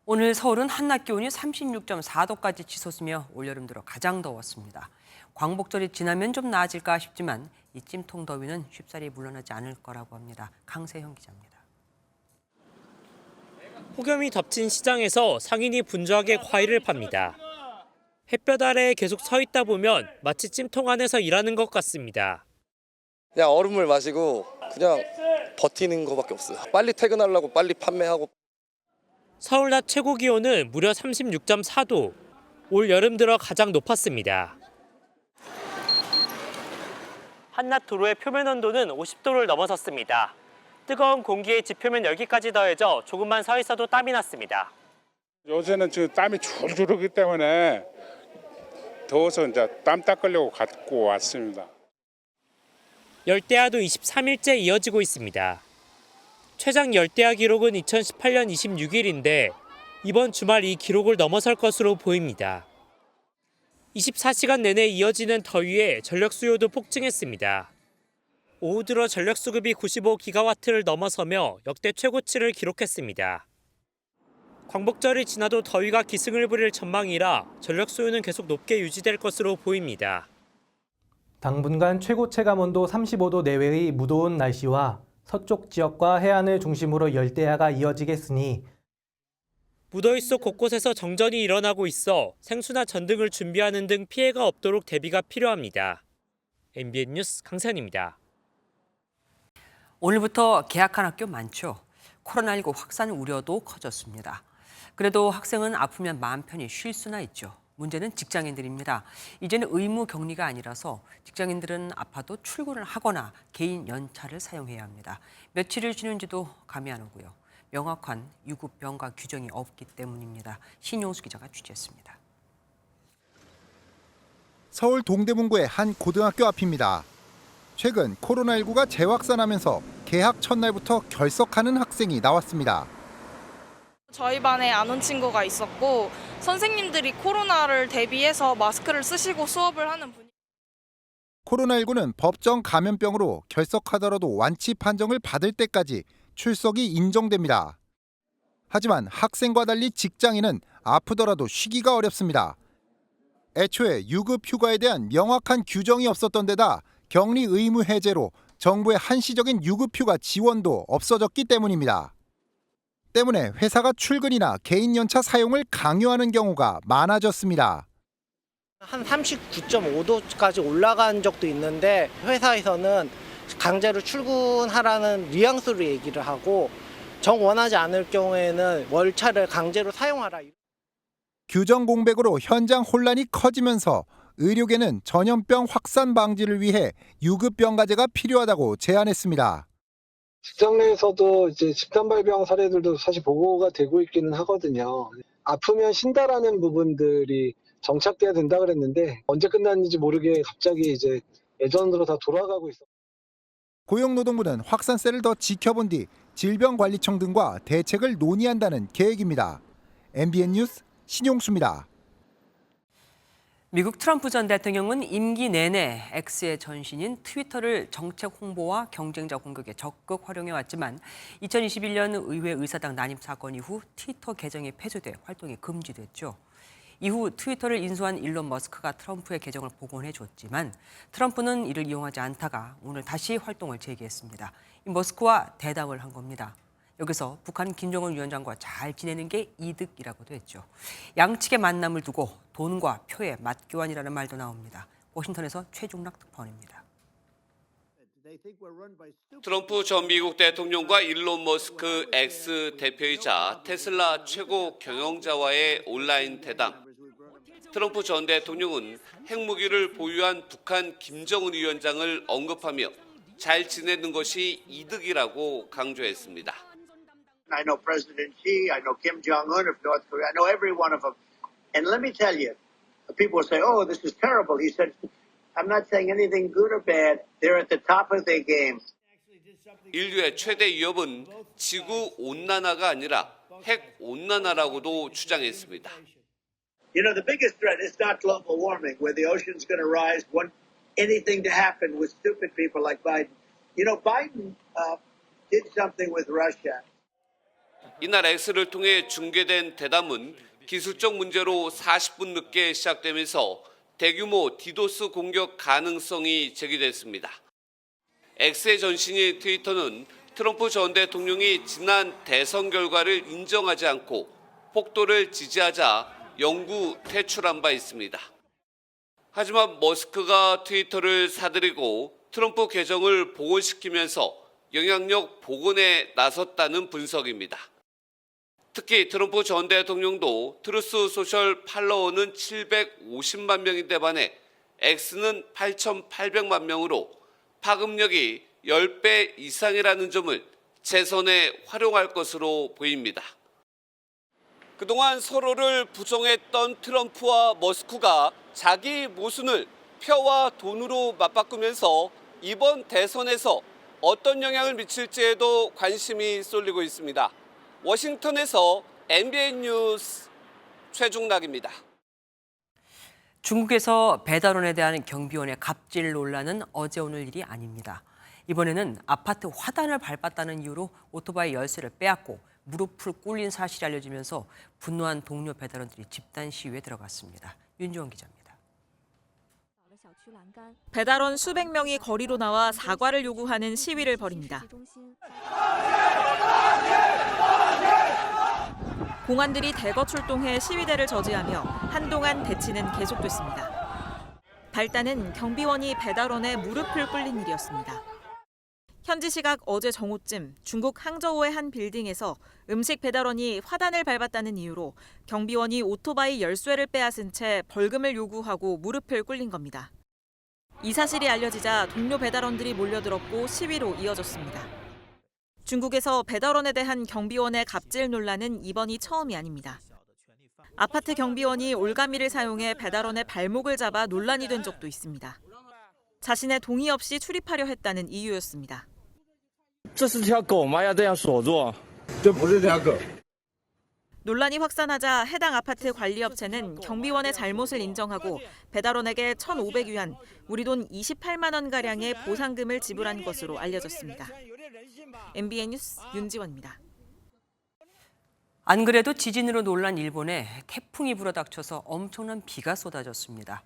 오늘 서울은 한낮 기온이 36.4도까지 치솟으며 올여름 들어 가장 더웠습니다. 광복절이 지나면 좀 나아질까 싶지만 이 찜통 더위는 쉽사리 물러나지 않을 거라고 합니다. 강세형 기자입니다. 폭염이 덮친 시장에서 상인이 분주하게 과일을 팝니다. 햇볕 아래에 계속 서 있다 보면 마치 찜통 안에서 일하는 것 같습니다. 그냥 얼음물 마시고 그냥 버티는 것밖에 없어요. 빨리 퇴근하려고 빨리 판매하고. 서울 낮 최고 기온은 무려 36.4도. 올 여름 들어 가장 높았습니다. 한낮 도로의 표면 온도는 50도를 넘어섰습니다. 뜨거운 공기에 지표면 열기까지 더해져 조금만 서 있어도 땀이 났습니다. 요새는 지금 땀이 줄줄 흐르기 때문에 더워서 이제 땀 닦으려고 갖고 왔습니다. 열대야도 23일째 이어지고 있습니다. 최장 열대야 기록은 2018년 26일인데 이번 주말 이 기록을 넘어설 것으로 보입니다. 24시간 내내 이어지는 더위에 전력 수요도 폭증했습니다. 오후 들어 전력 수급이 95기가와트를 넘어서며 역대 최고치를 기록했습니다. 광복절이 지나도 더위가 기승을 부릴 전망이라 전력 수요는 계속 높게 유지될 것으로 보입니다. 당분간 최고 체감온도 35도 내외의 무더운 날씨와 서쪽 지역과 해안을 중심으로 열대야가 이어지겠으니 무더위 속 곳곳에서 정전이 일어나고 있어 생수나 전등을 준비하는 등 피해가 없도록 대비가 필요합니다. MBN 뉴스 강세현입니다. 오늘부터 개학한 학교 많죠. 코로나19 확산 우려도 커졌습니다. 그래도 학생은 아프면 마음 편히 쉴 수나 있죠. 문제는 직장인들입니다. 이제는 의무 격리가 아니라서 직장인들은 아파도 출근을 하거나 개인 연차를 사용해야 합니다. 며칠을 쉬는지도 감이 안 오고요. 명확한 유급 병가 규정이 없기 때문입니다. 신용수 기자가 취재했습니다. 서울 동대문구의 한 고등학교 앞입니다. 최근 코로나19가 재확산하면서 개학 첫날부터 결석하는 학생이 나왔습니다. 저희 반에 안 온 친구가 있었고 선생님들이 코로나를 대비해서 마스크를 쓰시고 수업을 하는 분위기. 코로나19는 법정 감염병으로 결석하더라도 완치 판정을 받을 때까지 출석이 인정됩니다. 하지만 학생과 달리 직장인은 아프더라도 쉬기가 어렵습니다. 애초에 유급 휴가에 대한 명확한 규정이 없었던 데다 격리 의무 해제로 정부의 한시적인 유급 휴가 지원도 없어졌기 때문입니다. 때문에 회사가 출근이나 개인 연차 사용을 강요하는 경우가 많아졌습니다. 한 39.5도까지 올라간 적도 있는데 회사에서는 강제로 출근하라는 뉘앙스로 얘기를 하고 정원하지 않을 경우에는 월차를 강제로 사용하라. 규정 공백으로 현장 혼란이 커지면서 의료계는 전염병 확산 방지를 위해 유급병가제가 필요하다고 제안했습니다. 직장 내에서도 이제 집단 발병 사례들도 사실 보고가 되고 있기는 하거든요. 아프면 쉰다라는 부분들이 정착돼야 된다 그랬는데 언제 끝났는지 모르게 갑자기 이제 예전으로 다 돌아가고 있어요. 고용노동부는 확산세를 더 지켜본 뒤 질병관리청 등과 대책을 논의한다는 계획입니다. MBN 뉴스 신용수입니다. 미국 트럼프 전 대통령은 임기 내내 X의 전신인 트위터를 정책 홍보와 경쟁자 공격에 적극 활용해왔지만 2021년 의회 의사당 난입 사건 이후 트위터 계정이 폐쇄돼 활동이 금지됐죠. 이후 트위터를 인수한 일론 머스크가 트럼프의 계정을 복원해줬지만 트럼프는 이를 이용하지 않다가 오늘 다시 활동을 재개했습니다. 이 머스크와 대담을 한 겁니다. 여기서 북한 김정은 위원장과 잘 지내는 게 이득이라고도 했죠. 양측의 만남을 두고 돈과 표의 맞교환이라는 말도 나옵니다. 워싱턴에서 최중락 특파원입니다. 트럼프 전 미국 대통령과 일론 머스크 X 대표이자 테슬라 최고 경영자와의 온라인 대담. 트럼프 전 대통령은 핵무기를 보유한 북한 김정은 위원장을 언급하며 잘 지내는 것이 이득이라고 강조했습니다. I know President Xi, I know Kim Jong-un of North Korea, I know every one of them. And let me tell you, people say, oh, this is terrible. He said, I'm not saying anything good or bad. They're at the top of their game. 인류의 최대 위협은 지구 온난화가 아니라 핵 온난화라고도 주장했습니다. You know, the biggest threat is not global warming, where the ocean's going to rise, want anything to happen with stupid people like Biden. You know, Biden did something with Russia. 이날 X를 통해 중계된 대담은 기술적 문제로 40분 늦게 시작되면서 대규모 디도스 공격 가능성이 제기됐습니다. X의 전신인 트위터는 트럼프 전 대통령이 지난 대선 결과를 인정하지 않고 폭도를 지지하자 영구 퇴출한 바 있습니다. 하지만 머스크가 트위터를 사들이고 트럼프 계정을 복원시키면서 영향력 복원에 나섰다는 분석입니다. 특히 트럼프 전 대통령도 트루스 소셜 팔로워는 750만 명인데 반해 X는 8,800만 명으로 파급력이 10배 이상이라는 점을 재선에 활용할 것으로 보입니다. 그동안 서로를 부정했던 트럼프와 머스크가 자기 모순을 표와 돈으로 맞바꾸면서 이번 대선에서 어떤 영향을 미칠지에도 관심이 쏠리고 있습니다. 워싱턴에서 MBN 뉴스 최중락입니다. 중국에서 배달원에 대한 경비원의 갑질 논란은 어제 오늘 일이 아닙니다. 이번에는 아파트 화단을 밟았다는 이유로 오토바이 열쇠를 빼앗고 무릎을 꿇린 사실이 알려지면서 분노한 동료 배달원들이 집단 시위에 들어갔습니다. 윤지원 기자입니다. 배달원 수백 명이 거리로 나와 사과를 요구하는 시위를 벌입니다. 공안들이 대거 출동해 시위대를 저지하며 한동안 대치는 계속됐습니다. 발단은 경비원이 배달원의 무릎을 꿇린 일이었습니다. 현지 시각 어제 정오쯤 중국 항저우의 한 빌딩에서 음식 배달원이 화단을 밟았다는 이유로 경비원이 오토바이 열쇠를 빼앗은 채 벌금을 요구하고 무릎을 꿇린 겁니다. 이 사실이 알려지자 동료 배달원들이 몰려들었고 시위로 이어졌습니다. 중국에서 배달원에 대한 경비원의 갑질 논란은 이번이 처음이 아닙니다. 아파트 경비원이 올가미를 사용해 배달원의 발목을 잡아 논란이 된 적도 있습니다. 자신의 동의 없이 출입하려 했다는 이유였습니다. 这是条狗吗？要这样锁住？ 这不是条狗。 논란이 확산하자 해당 아파트 관리업체는 경비원의 잘못을 인정하고 배달원에게 1,500위안, 우리 돈 28만 원가량의 보상금을 지불한 것으로 알려졌습니다. MBN 뉴스 윤지원입니다. 안 그래도 지진으로 놀란 일본에 태풍이 불어닥쳐서 엄청난 비가 쏟아졌습니다.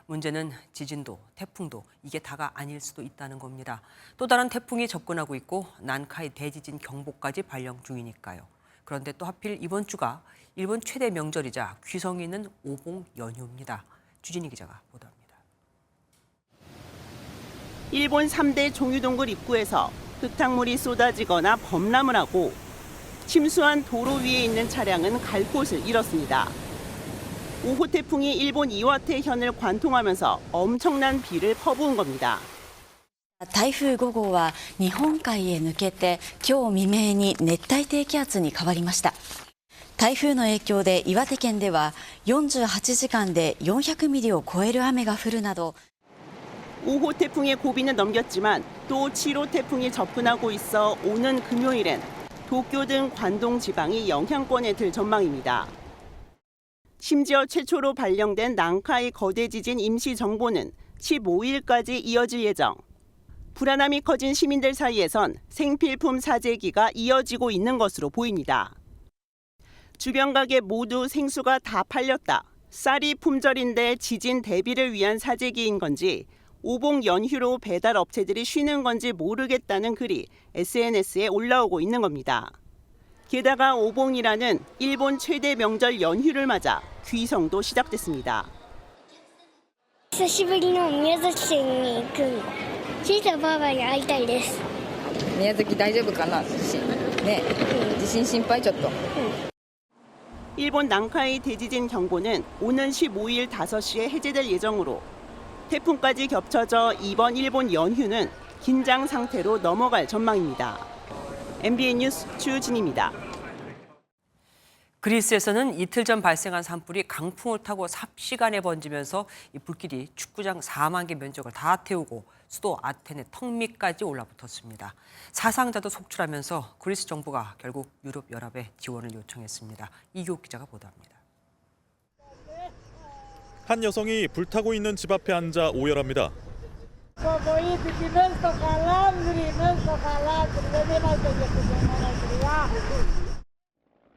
문제는 지진도 태풍도 이게 다가 아닐 수도 있다는 겁니다. 또 다른 태풍이 접근하고 있고 난카이 대지진 경보까지 발령 중이니까요. 그런데 또 하필 이번 주가 일본 최대 명절이자 귀성이 있는 오봉 연휴입니다. 주진희 기자가 보도합니다. 일본 3대 종유동굴 입구에서 흙탕물이 쏟아지거나 범람을 하고 침수한 도로 위에 있는 차량은 갈 곳을 잃었습니다. 5호 태풍이 일본 이와테 현을 관통하면서 엄청난 비를 퍼부은 겁니다. 台風5号は日本海へ抜けて今日未明に熱帯低気圧に変わりました。台風の影響で岩手県では48時間で400ミリを超える雨が降るなど 5호 태풍의 고비는 넘겼지만 또 7호 태풍이 접근하고 있어 오는 금요일엔 도쿄 등 관동 지방이 영향권에 들 전망입니다. 심지어 최초로 발령된 난카이 거대 지진 임시 정보는 15일까지 이어질 예정. 불안함이 커진 시민들 사이에선 생필품 사재기가 이어지고 있는 것으로 보입니다. 주변 가게 모두 생수가 다 팔렸다. 쌀이 품절인데 지진 대비를 위한 사재기인 건지 오봉 연휴로 배달 업체들이 쉬는 건지 모르겠다는 글이 SNS에 올라오고 있는 겁니다. 게다가 오봉이라는 일본 최대 명절 연휴를 맞아 귀성도 시작됐습니다. 久しぶりの宮崎県に行くの。小さなばあばに会いたいです。宮崎大丈夫かな？地震。ね、地震心配ちょっと。 일본 난카이 대지진 경보는 오는 15일 5시에 해제될 예정으로 태풍까지 겹쳐져 이번 일본 연휴는 긴장 상태로 넘어갈 전망입니다. MBN 뉴스 주진입니다. 그리스에서는 이틀 전 발생한 산불이 강풍을 타고 삽시간에 번지면서 이 불길이 축구장 4만 개 면적을 다 태우고 수도 아테네 턱 밑까지 올라붙었습니다. 사상자도 속출하면서 그리스 정부가 결국 유럽연합에 지원을 요청했습니다. 이교욱 기자가 보도합니다. 한 여성이 불타고 있는 집 앞에 앉아 오열합니다.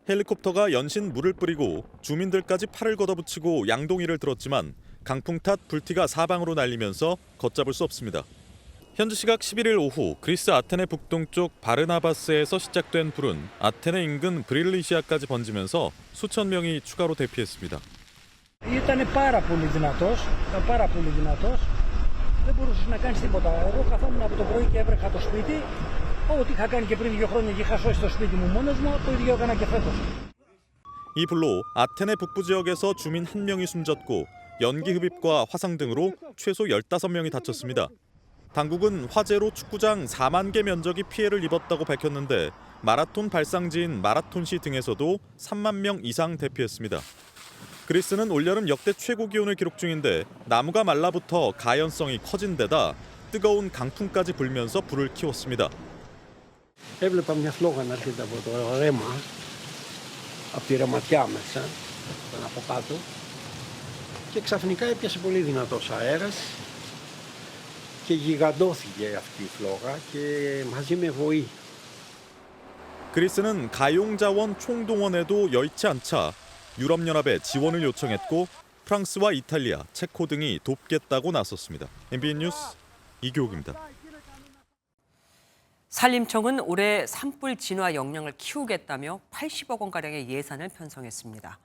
헬리콥터가 연신 물을 뿌리고 주민들까지 팔을 걷어붙이고 양동이를 들었지만 강풍 탓 불티가 사방으로 날리면서 걷잡을 수 없습니다. 현지 시각 11일 오후 그리스 아테네 북동쪽 바르나바스에서 시작된 불은 아테네 인근 브릴리시아까지 번지면서 수천 명이 추가로 대피했습니다. Ήταν πάρα πολύ δυνατός. Δεν μπορούσες να κάνεις τίποτα. Εγώ καθόμουν από το πρωί και έβρεχα το σπίτι. Ό,τι είχα κάνει και πριν 2 χρόνια και είχα σώσει το σπίτι μου μόνος μου, το ίδιο έκανα και φέτος. 이 불로 아테네 북부 지역에서 주민 1명이 숨졌고 연기 흡입과 화상 등으로 최소 15명이 다쳤습니다. 당국은 화재로 축구장 4만 개 면적이 피해를 입었다고 밝혔는데 마라톤 발상지인 마라톤시 등에서도 3만 명 이상 대피했습니다. 그리스는 올여름 역대 최고 기온을 기록 중인데 나무가 말라붙어 가연성이 커진 데다 뜨거운 강풍까지 불면서 불을 키웠습니다. Έβλεπα μια φλόγα να έρχεται από το ρέμα, από τη ρεματιά μέσα, από κάτω και ξαφνικά έπιασε πολύ δυνατός αέρας και γιγαντώθηκε αυτή η φλόγα και μαζί με βοή. 그리스는 가용자원 총동원에도 여의치 않자 유럽연합에 지원을 요청했고 프랑스와 이탈리아, 체코 등이 돕겠다고 나섰습니다. MBN 뉴스 이교욱입니다. 산림청은 올해 산불 진화 역량을 키우겠다며 80억 원가량의 예산을 편성했습니다.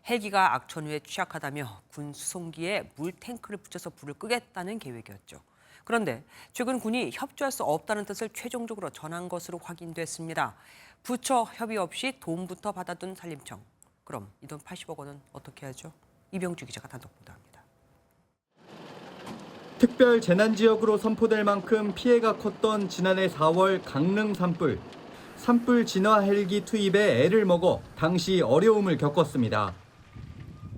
헬기가 악천 후에 취약하다며 군 수송기에 물 탱크를 붙여서 불을 끄겠다는 계획이었죠. 그런데 최근 군이 협조할 수 없다는 뜻을 최종적으로 전한 것으로 확인됐습니다. 부처 협의 없이 돈부터 받아둔 산림청. 그럼 이 돈 80억 원은 어떻게 하죠? 이병주 기자가 단독 보도합니다. 특별 재난지역으로 선포될 만큼 피해가 컸던 지난해 4월 강릉 산불. 산불 진화 헬기 투입에 애를 먹어 당시 어려움을 겪었습니다.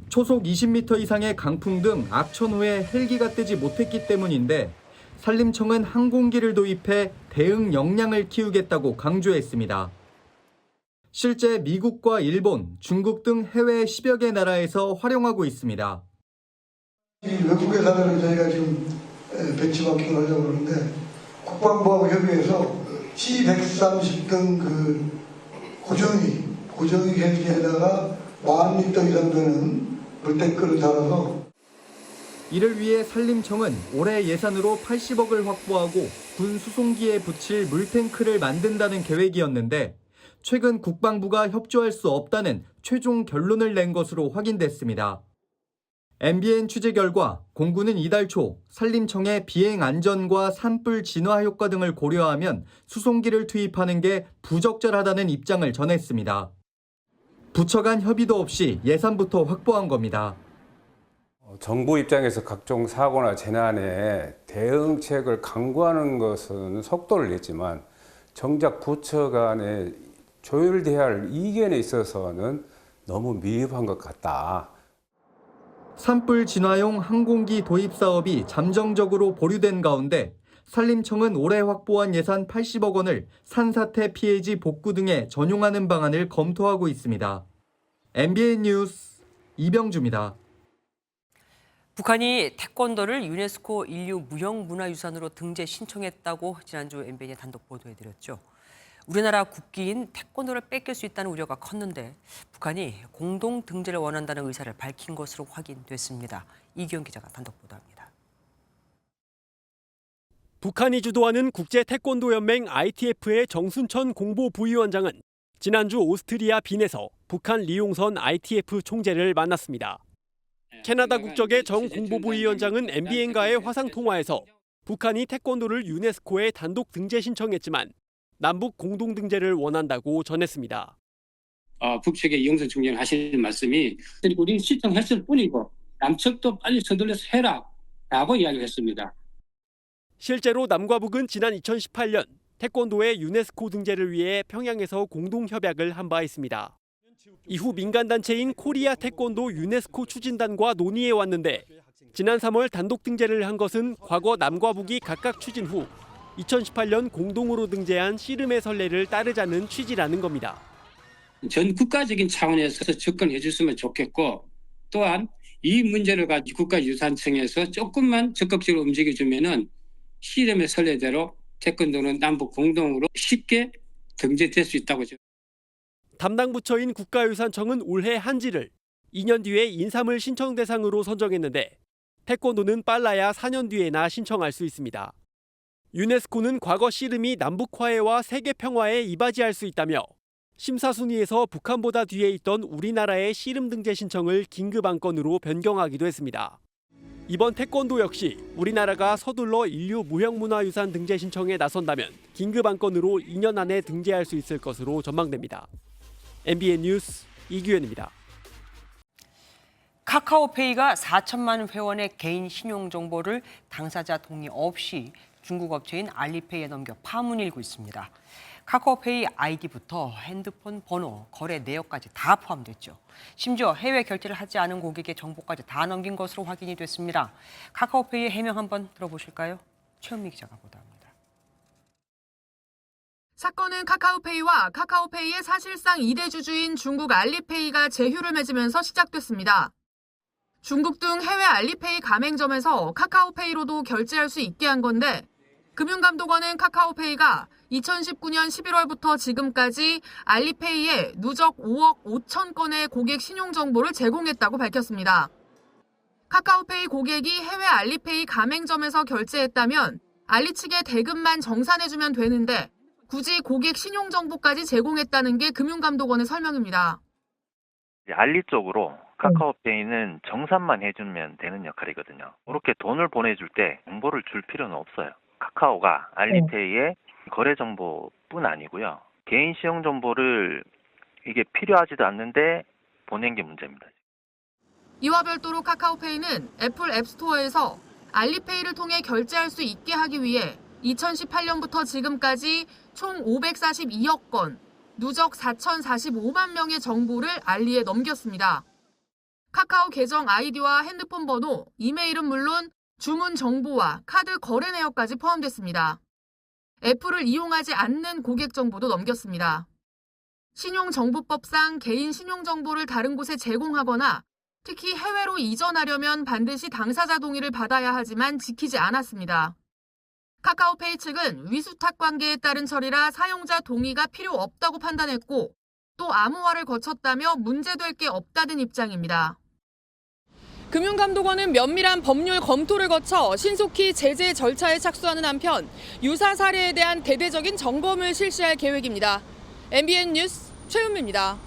초속 20m 이상의 강풍 등 악천 후에 헬기가 뜨지 못했기 때문인데 산림청은 항공기를 도입해 대응 역량을 키우겠다고 강조했습니다. 실제 미국과 일본, 중국 등 해외 10여 개 나라에서 활용하고 있습니다. 외국에 사는 저희가 지금 벤치마킹을 하려고 그러는데 국방부하고 협의해서 C-130 등 그 고정위 헬기에다가 10,000리터 이상 되는 물탱크를 달아서 이를 위해 산림청은 올해 예산으로 80억을 확보하고 군 수송기에 붙일 물탱크를 만든다는 계획이었는데 최근 국방부가 협조할 수 없다는 최종 결론을 낸 것으로 확인됐습니다. MBN 취재 결과 공군은 이달 초 산림청의 비행 안전과 산불 진화 효과 등을 고려하면 수송기를 투입하는 게 부적절하다는 입장을 전했습니다. 부처 간 협의도 없이 예산부터 확보한 겁니다. 정부 입장에서 각종 사고나 재난에 대응책을 강구하는 것은 속도를 냈지만 정작 부처 간에 조율돼야 할 이견에 있어서는 너무 미흡한 것 같다. 산불 진화용 항공기 도입 사업이 잠정적으로 보류된 가운데 산림청은 올해 확보한 예산 80억 원을 산사태 피해지 복구 등에 전용하는 방안을 검토하고 있습니다. MBN 뉴스 이병주입니다. 북한이 태권도를 유네스코 인류 무형문화유산으로 등재 신청했다고 지난주 MBN이 단독 보도해드렸죠. 우리나라 국기인 태권도를 뺏길 수 있다는 우려가 컸는데 북한이 공동 등재를 원한다는 의사를 밝힌 것으로 확인됐습니다. 이기영 기자가 단독 보도합니다. 북한이 주도하는 국제태권도연맹 ITF의 정순천 공보부위원장은 지난주 오스트리아 빈에서 북한 리용선 ITF 총재를 만났습니다. 캐나다 국적의 정 공보부위원장은 MBN과의 화상통화에서 북한이 태권도를 유네스코에 단독 등재 신청했지만 남북 공동 등재를 원한다고 전했습니다. 북측의 이용선 총재가 하시는 말씀이 우리는 신청했을 뿐이고 남측도 빨리 서둘러서 해라라고 이야기를 했습니다. 실제로 남과 북은 지난 2018년 태권도의 유네스코 등재를 위해 평양에서 공동 협약을 한 바 있습니다. 이후 민간단체인 코리아 태권도 유네스코 추진단과 논의해 왔는데 지난 3월 단독 등재를 한 것은 과거 남과 북이 각각 추진 후 2018년 공동으로 등재한 씨름의 선례를 따르자는 취지라는 겁니다. 전 국가적인 차원에서 접근해 줬으면 좋겠고 또한 이 문제를 가지고 국가유산청에서 조금만 적극적으로 움직여주면은 씨름의 선례대로 태권도는 남북 공동으로 쉽게 등재될 수 있다고. 담당 부처인 국가유산청은 올해 한지를 2년 뒤에 인사물 신청 대상으로 선정했는데 태권도는 빨라야 4년 뒤에나 신청할 수 있습니다. 유네스코는 과거 씨름이 남북 화해와 세계 평화에 이바지할 수 있다며 심사 순위에서 북한보다 뒤에 있던 우리나라의 씨름 등재 신청을 긴급 안건으로 변경하기도 했습니다. 이번 태권도 역시 우리나라가 서둘러 인류 무형문화유산 등재 신청에 나선다면 긴급 안건으로 2년 안에 등재할 수 있을 것으로 전망됩니다. MBN 뉴스 이규현입니다. 카카오페이가 4천만 회원의 개인 신용 정보를 당사자 동의 없이 중국 업체인 알리페이에 넘겨 파문이 일고 있습니다. 카카오페이 아이디부터 핸드폰 번호, 거래 내역까지 다 포함됐죠. 심지어 해외 결제를 하지 않은 고객의 정보까지 다 넘긴 것으로 확인이 됐습니다. 카카오페이의 해명 한번 들어보실까요? 최은미 기자가 보도합니다. 사건은 카카오페이와 카카오페이의 사실상 2대 주주인 중국 알리페이가 제휴를 맺으면서 시작됐습니다. 중국 등 해외 알리페이 가맹점에서 카카오페이로도 결제할 수 있게 한 건데 금융감독원은 카카오페이가 2019년 11월부터 지금까지 알리페이에 누적 5억 5천 건의 고객 신용정보를 제공했다고 밝혔습니다. 카카오페이 고객이 해외 알리페이 가맹점에서 결제했다면 알리 측에 대금만 정산해주면 되는데 굳이 고객 신용정보까지 제공했다는 게 금융감독원의 설명입니다. 알리 쪽으로 카카오페이는 정산만 해주면 되는 역할이거든요. 그렇게 돈을 보내줄 때 정보를 줄 필요는 없어요. 카카오가 알리페이의 거래 정보뿐 아니고요. 개인 신용 정보를 이게 필요하지도 않는데 보낸 게 문제입니다. 이와 별도로 카카오페이는 애플 앱스토어에서 알리페이를 통해 결제할 수 있게 하기 위해 2018년부터 지금까지 총 542억 건, 누적 4,045만 명의 정보를 알리에 넘겼습니다. 카카오 계정 아이디와 핸드폰 번호, 이메일은 물론 주문 정보와 카드 거래 내역까지 포함됐습니다. 애플을 이용하지 않는 고객 정보도 넘겼습니다. 신용정보법상 개인 신용정보를 다른 곳에 제공하거나 특히 해외로 이전하려면 반드시 당사자 동의를 받아야 하지만 지키지 않았습니다. 카카오페이 측은 위수탁 관계에 따른 처리라 사용자 동의가 필요 없다고 판단했고 또 암호화를 거쳤다며 문제될 게 없다는 입장입니다. 금융감독원은 면밀한 법률 검토를 거쳐 신속히 제재 절차에 착수하는 한편 유사 사례에 대한 대대적인 점검을 실시할 계획입니다. MBN 뉴스 최은미입니다.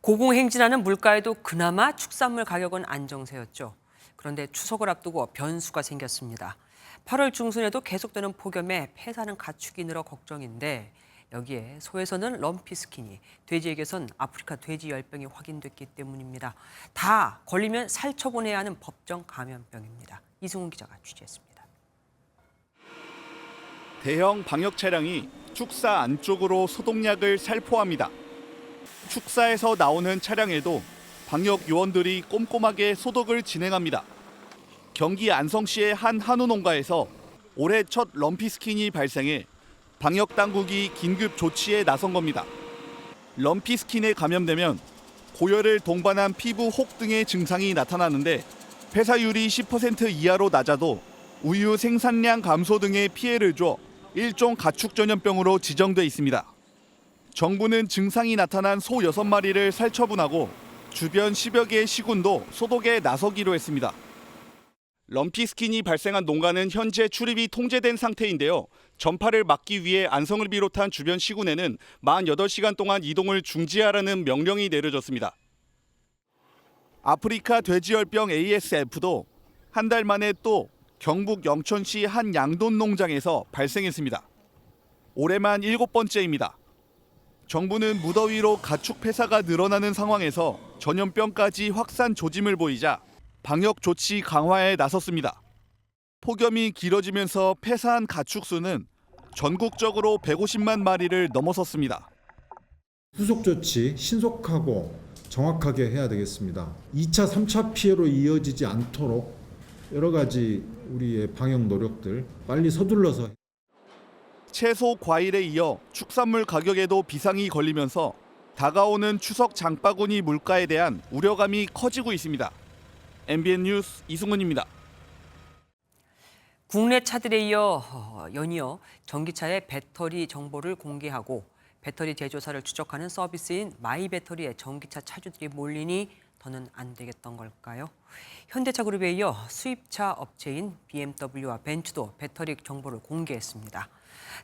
고공행진하는 물가에도 그나마 축산물 가격은 안정세였죠. 그런데 추석을 앞두고 변수가 생겼습니다. 8월 중순에도 계속되는 폭염에 폐사는 가축이 늘어 걱정인데 여기에 소에서는 럼피스킨이, 돼지에게선 아프리카 돼지 열병이 확인됐기 때문입니다. 다 걸리면 살처분해야 하는 법정 감염병입니다. 이승훈 기자가 취재했습니다. 대형 방역 차량이 축사 안쪽으로 소독약을 살포합니다. 축사에서 나오는 차량에도 방역 요원들이 꼼꼼하게 소독을 진행합니다. 경기 안성시의 한 한우 농가에서 올해 첫 럼피스킨이 발생해 방역 당국이 긴급 조치에 나선 겁니다. 럼피스킨에 감염되면 고열을 동반한 피부 혹 등의 증상이 나타나는데 폐사율이 10% 이하로 낮아도 우유 생산량 감소 등의 피해를 줘 일종 가축 전염병으로 지정돼 있습니다. 정부는 증상이 나타난 소 6마리를 살처분하고 주변 10여 개의 시군도 소독에 나서기로 했습니다. 럼피스킨이 발생한 농가는 현재 출입이 통제된 상태인데요. 전파를 막기 위해 안성을 비롯한 주변 시군에는 48시간 동안 이동을 중지하라는 명령이 내려졌습니다. 아프리카 돼지열병 ASF도 한 달 만에 또 경북 영천시 한 양돈 농장에서 발생했습니다. 올해만 7번째입니다. 정부는 무더위로 가축 폐사가 늘어나는 상황에서 전염병까지 확산 조짐을 보이자 방역 조치 강화에 나섰습니다. 폭염이 길어지면서 폐사한 가축 수는 전국적으로 150만 마리를 넘어섰습니다. 후속 조치 신속하고 정확하게 해야 되겠습니다. 2차, 3차 피해로 이어지지 않도록 여러 가지 우리의 방역 노력들 빨리 서둘러서. 채소, 과일에 이어 축산물 가격에도 비상이 걸리면서 다가오는 추석 장바구니 물가에 대한 우려감이 커지고 있습니다. MBN 뉴스 이승훈입니다. 국내 차들에 이어 연이어 전기차의 배터리 정보를 공개하고 배터리 제조사를 추적하는 서비스인 마이배터리에 전기차 차주들이 몰리니 더는 안 되겠던 걸까요? 현대차 그룹에 이어 수입차 업체인 BMW와 벤츠도 배터리 정보를 공개했습니다.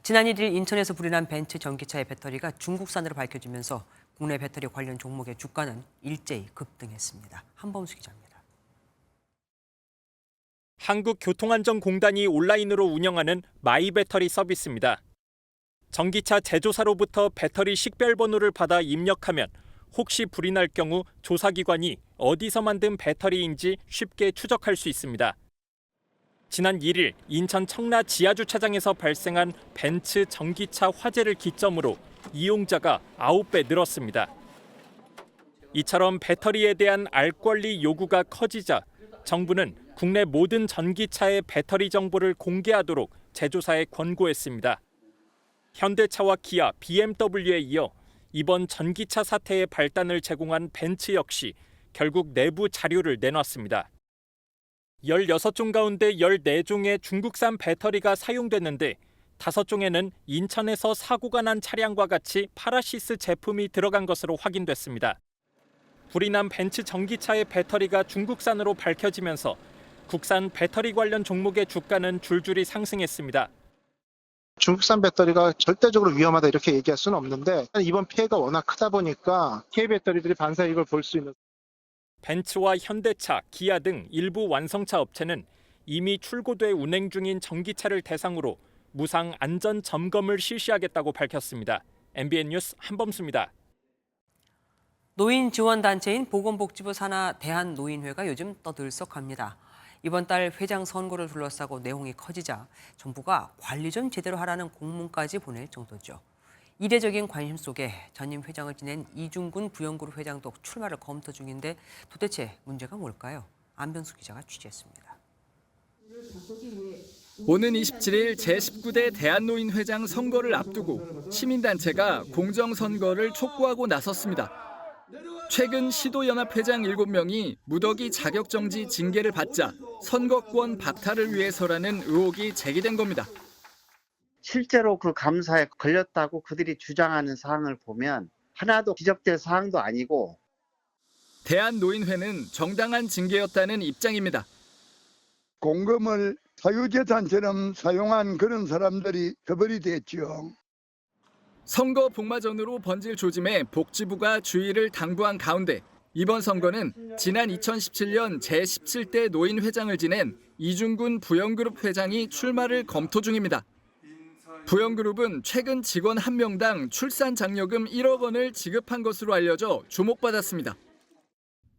지난 1일 인천에서 불이 난 벤츠 전기차의 배터리가 중국산으로 밝혀지면서 국내 배터리 관련 종목의 주가는 일제히 급등했습니다. 한범수 기자입니다. 한국교통안전공단이 온라인으로 운영하는 마이배터리 서비스입니다. 전기차 제조사로부터 배터리 식별번호를 받아 입력하면 혹시 불이 날 경우 조사기관이 어디서 만든 배터리인지 쉽게 추적할 수 있습니다. 지난 1일 인천 청라 지하주차장에서 발생한 벤츠 전기차 화재를 기점으로 이용자가 9배 늘었습니다. 이처럼 배터리에 대한 알 권리 요구가 커지자 정부는 국내 모든 전기차의 배터리 정보를 공개하도록 제조사에 권고했습니다. 현대차와 기아, BMW에 이어 이번 전기차 사태의 발단을 제공한 벤츠 역시 결국 내부 자료를 내놨습니다. 16종 가운데 14종의 중국산 배터리가 사용됐는데 5종에는 인천에서 사고가 난 차량과 같이 파라시스 제품이 들어간 것으로 확인됐습니다. 불이 난 벤츠 전기차의 배터리가 중국산으로 밝혀지면서 국산 배터리 관련 종목의 주가는 줄줄이 상승했습니다. 중국산 배터리가 절대적으로 위험하다 이렇게 얘기할 수는 없는데 이번 피해가 워낙 크다 보니까 K배터리들이 반사이익을 볼 수 있는 벤츠와 현대차, 기아 등 일부 완성차 업체는 이미 출고돼 운행 중인 전기차를 대상으로 무상 안전 점검을 실시하겠다고 밝혔습니다. MBN 뉴스 한범수입니다. 노인 지원 단체인 보건복지부 산하 대한노인회가 요즘 떠들썩합니다. 이번 달 회장 선거를 둘러싸고 내홍이 커지자 정부가 관리 좀 제대로 하라는 공문까지 보낼 정도죠. 이례적인 관심 속에 전임 회장을 지낸 이중근 부영그룹 회장도 출마를 검토 중인데 도대체 문제가 뭘까요? 안병수 기자가 취재했습니다. 오는 27일 제19대 대한노인회장 선거를 앞두고 시민단체가 공정선거를 촉구하고 나섰습니다. 최근 시도연합회장 7명이 무더기 자격정지 징계를 받자 선거권 박탈을 위해서라는 의혹이 제기된 겁니다. 실제로 그 감사에 걸렸다고 그들이 주장하는 사항을 보면 하나도 지적될 사항도 아니고. 대한노인회는 정당한 징계였다는 입장입니다. 공금을 사유재산처럼 사용한 그런 사람들이 처벌이 됐죠. 선거 복마전으로 번질 조짐에 복지부가 주의를 당부한 가운데 이번 선거는 지난 2017년 제17대 노인회장을 지낸 이중근 부영그룹 회장이 출마를 검토 중입니다. 부영그룹은 최근 직원 1명당 출산 장려금 1억 원을 지급한 것으로 알려져 주목받았습니다.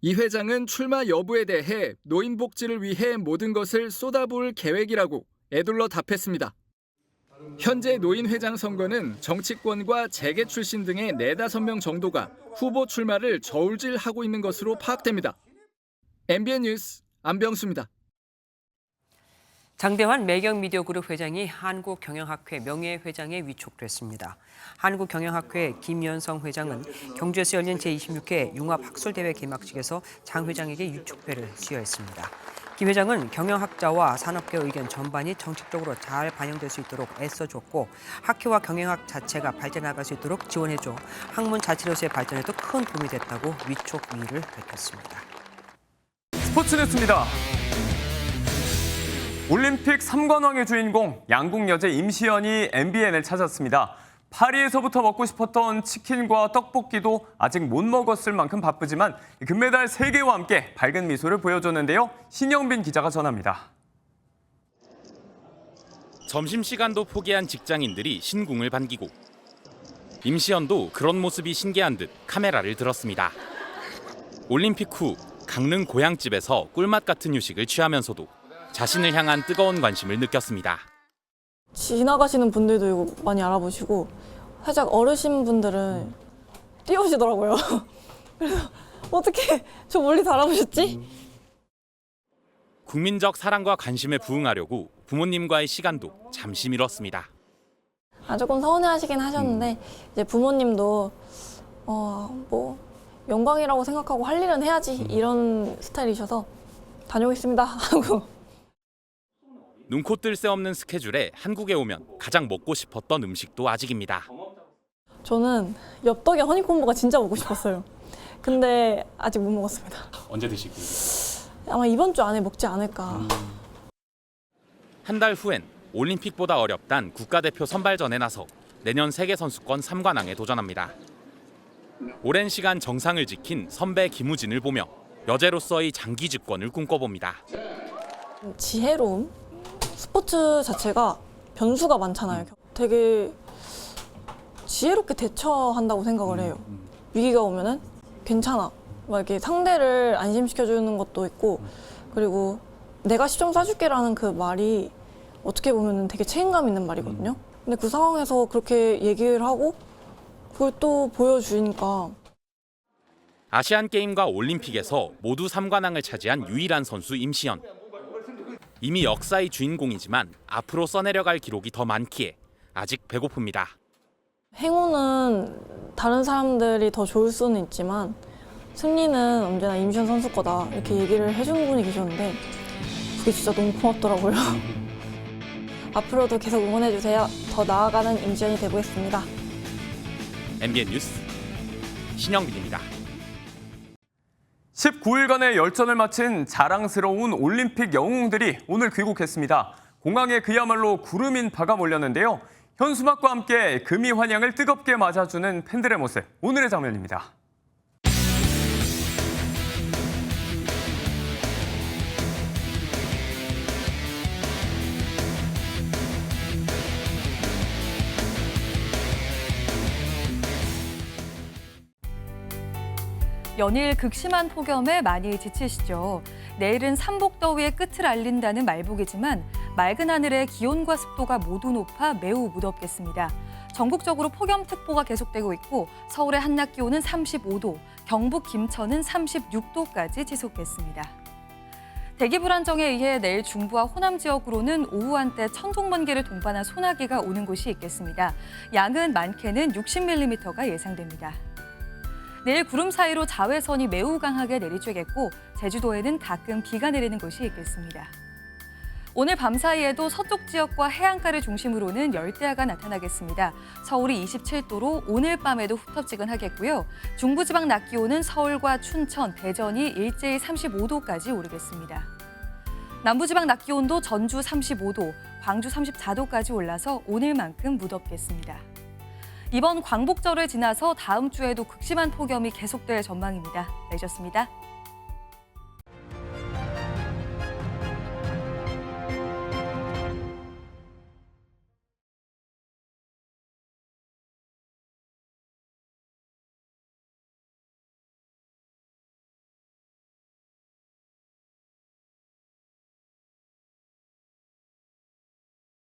이 회장은 출마 여부에 대해 노인복지를 위해 모든 것을 쏟아부을 계획이라고 애둘러 답했습니다. 현재 노인회장 선거는 정치권과 재계 출신 등의 4-5명 정도가 후보 출마를 저울질하고 있는 것으로 파악됩니다. MBN 뉴스 안병수입니다. 장대환 매경미디어그룹 회장이 한국경영학회 명예회장에 위촉됐습니다. 한국경영학회 김연성 회장은 경주에서 열린 제26회 융합학술대회 개막식에서 장 회장에게 위촉배를 수여했습니다. 김 회장은 경영학자와 산업계 의견 전반이 정책적으로 잘 반영될 수 있도록 애써줬고 학회와 경영학 자체가 발전해나갈 수 있도록 지원해줘 학문 자체로서의 발전에도 큰 도움이 됐다고 위촉 의의를 밝혔습니다. 스포츠 뉴스입니다. 올림픽 3관왕의 주인공 양궁 여제 임시연이 MBN을 찾았습니다. 파리에서부터 먹고 싶었던 치킨과 떡볶이도 아직 못 먹었을 만큼 바쁘지만 금메달 3개와 함께 밝은 미소를 보여줬는데요. 신영빈 기자가 전합니다. 점심시간도 포기한 직장인들이 신궁을 반기고 임시연도 그런 모습이 신기한 듯 카메라를 들었습니다. 올림픽 후 강릉 고향집에서 꿀맛 같은 휴식을 취하면서도 자신을 향한 뜨거운 관심을 느꼈습니다. 지나가시는 분들도 이거 많이 알아보시고 살짝 어르신분들은 뛰어오시더라고요. 그래서 어떻게 저 멀리 다 알아보셨지? 국민적 사랑과 관심에 부응하려고 부모님과의 시간도 잠시 미뤘습니다. 조금 서운해하시긴 하셨는데 이제 부모님도 뭐 영광이라고 생각하고 할 일은 해야지 이런 스타일이셔서 다녀오겠습니다 하고. 눈코 뜰 새 없는 스케줄에 한국에 오면 가장 먹고 싶었던 음식도 아직입니다. 저는 엽떡에 허니콤보가 진짜 먹고 싶었어요. 근데 아직 못 먹었습니다. 언제 드실 거예요? 아마 이번 주 안에 먹지 않을까. 한 달 후엔 올림픽보다 어렵단 국가대표 선발전에 나서 내년 세계선수권 3관왕에 도전합니다. 오랜 시간 정상을 지킨 선배 김우진을 보며 여제로서의 장기 집권을 꿈꿔봅니다. 지혜로움? 스포츠 자체가 변수가 많잖아요. 되게 지혜롭게 대처한다고 생각을 해요. 위기가 오면은 괜찮아. 막 이렇게 상대를 안심시켜주는 것도 있고, 그리고 내가 시점 쏴줄게라는 그 말이 어떻게 보면 되게 책임감 있는 말이거든요. 근데 그 상황에서 그렇게 얘기를 하고 그걸 또 보여주니까. 아시안게임과 올림픽에서 모두 3관왕을 차지한 유일한 선수 임시연. 이미 역사의 주인공이지만 앞으로 써내려갈 기록이 더 많기에 아직 배고픕니다. 행운은 다른 사람들이 더 좋을 수는 있지만 승리는 언제나 임시연 선수 거다 이렇게 얘기를 해주는 분이 계셨는데 그게 진짜 너무 고맙더라고요. 앞으로도 계속 응원해주세요. 더 나아가는 임시연이 되보겠습니다. MBN 뉴스 신영빈입니다. 19일간의 열전을 마친 자랑스러운 올림픽 영웅들이 오늘 귀국했습니다. 공항에 그야말로 구름 인파가 몰렸는데요. 현수막과 함께 금이 환영을 뜨겁게 맞아주는 팬들의 모습, 오늘의 장면입니다. 연일 극심한 폭염에 많이 지치시죠. 내일은 삼복더위의 끝을 알린다는 말복이지만 맑은 하늘에 기온과 습도가 모두 높아 매우 무덥겠습니다. 전국적으로 폭염특보가 계속되고 있고 서울의 한낮 기온은 35도, 경북 김천은 36도까지 지속됐습니다. 대기 불안정에 의해 내일 중부와 호남 지역으로는 오후 한때 천둥번개를 동반한 소나기가 오는 곳이 있겠습니다. 양은 많게는 60mm가 예상됩니다. 내일 구름 사이로 자외선이 매우 강하게 내리쬐겠고 제주도에는 가끔 비가 내리는 곳이 있겠습니다. 오늘 밤 사이에도 서쪽 지역과 해안가를 중심으로는 열대야가 나타나겠습니다. 서울이 27도로 오늘 밤에도 후텁지근하겠고요. 중부지방 낮 기온은 서울과 춘천, 대전이 일제히 35도까지 오르겠습니다. 남부지방 낮 기온도 전주 35도, 광주 34도까지 올라서 오늘만큼 무덥겠습니다. 이번 광복절을 지나서 다음 주에도 극심한 폭염이 계속될 전망입니다. 내셨습니다.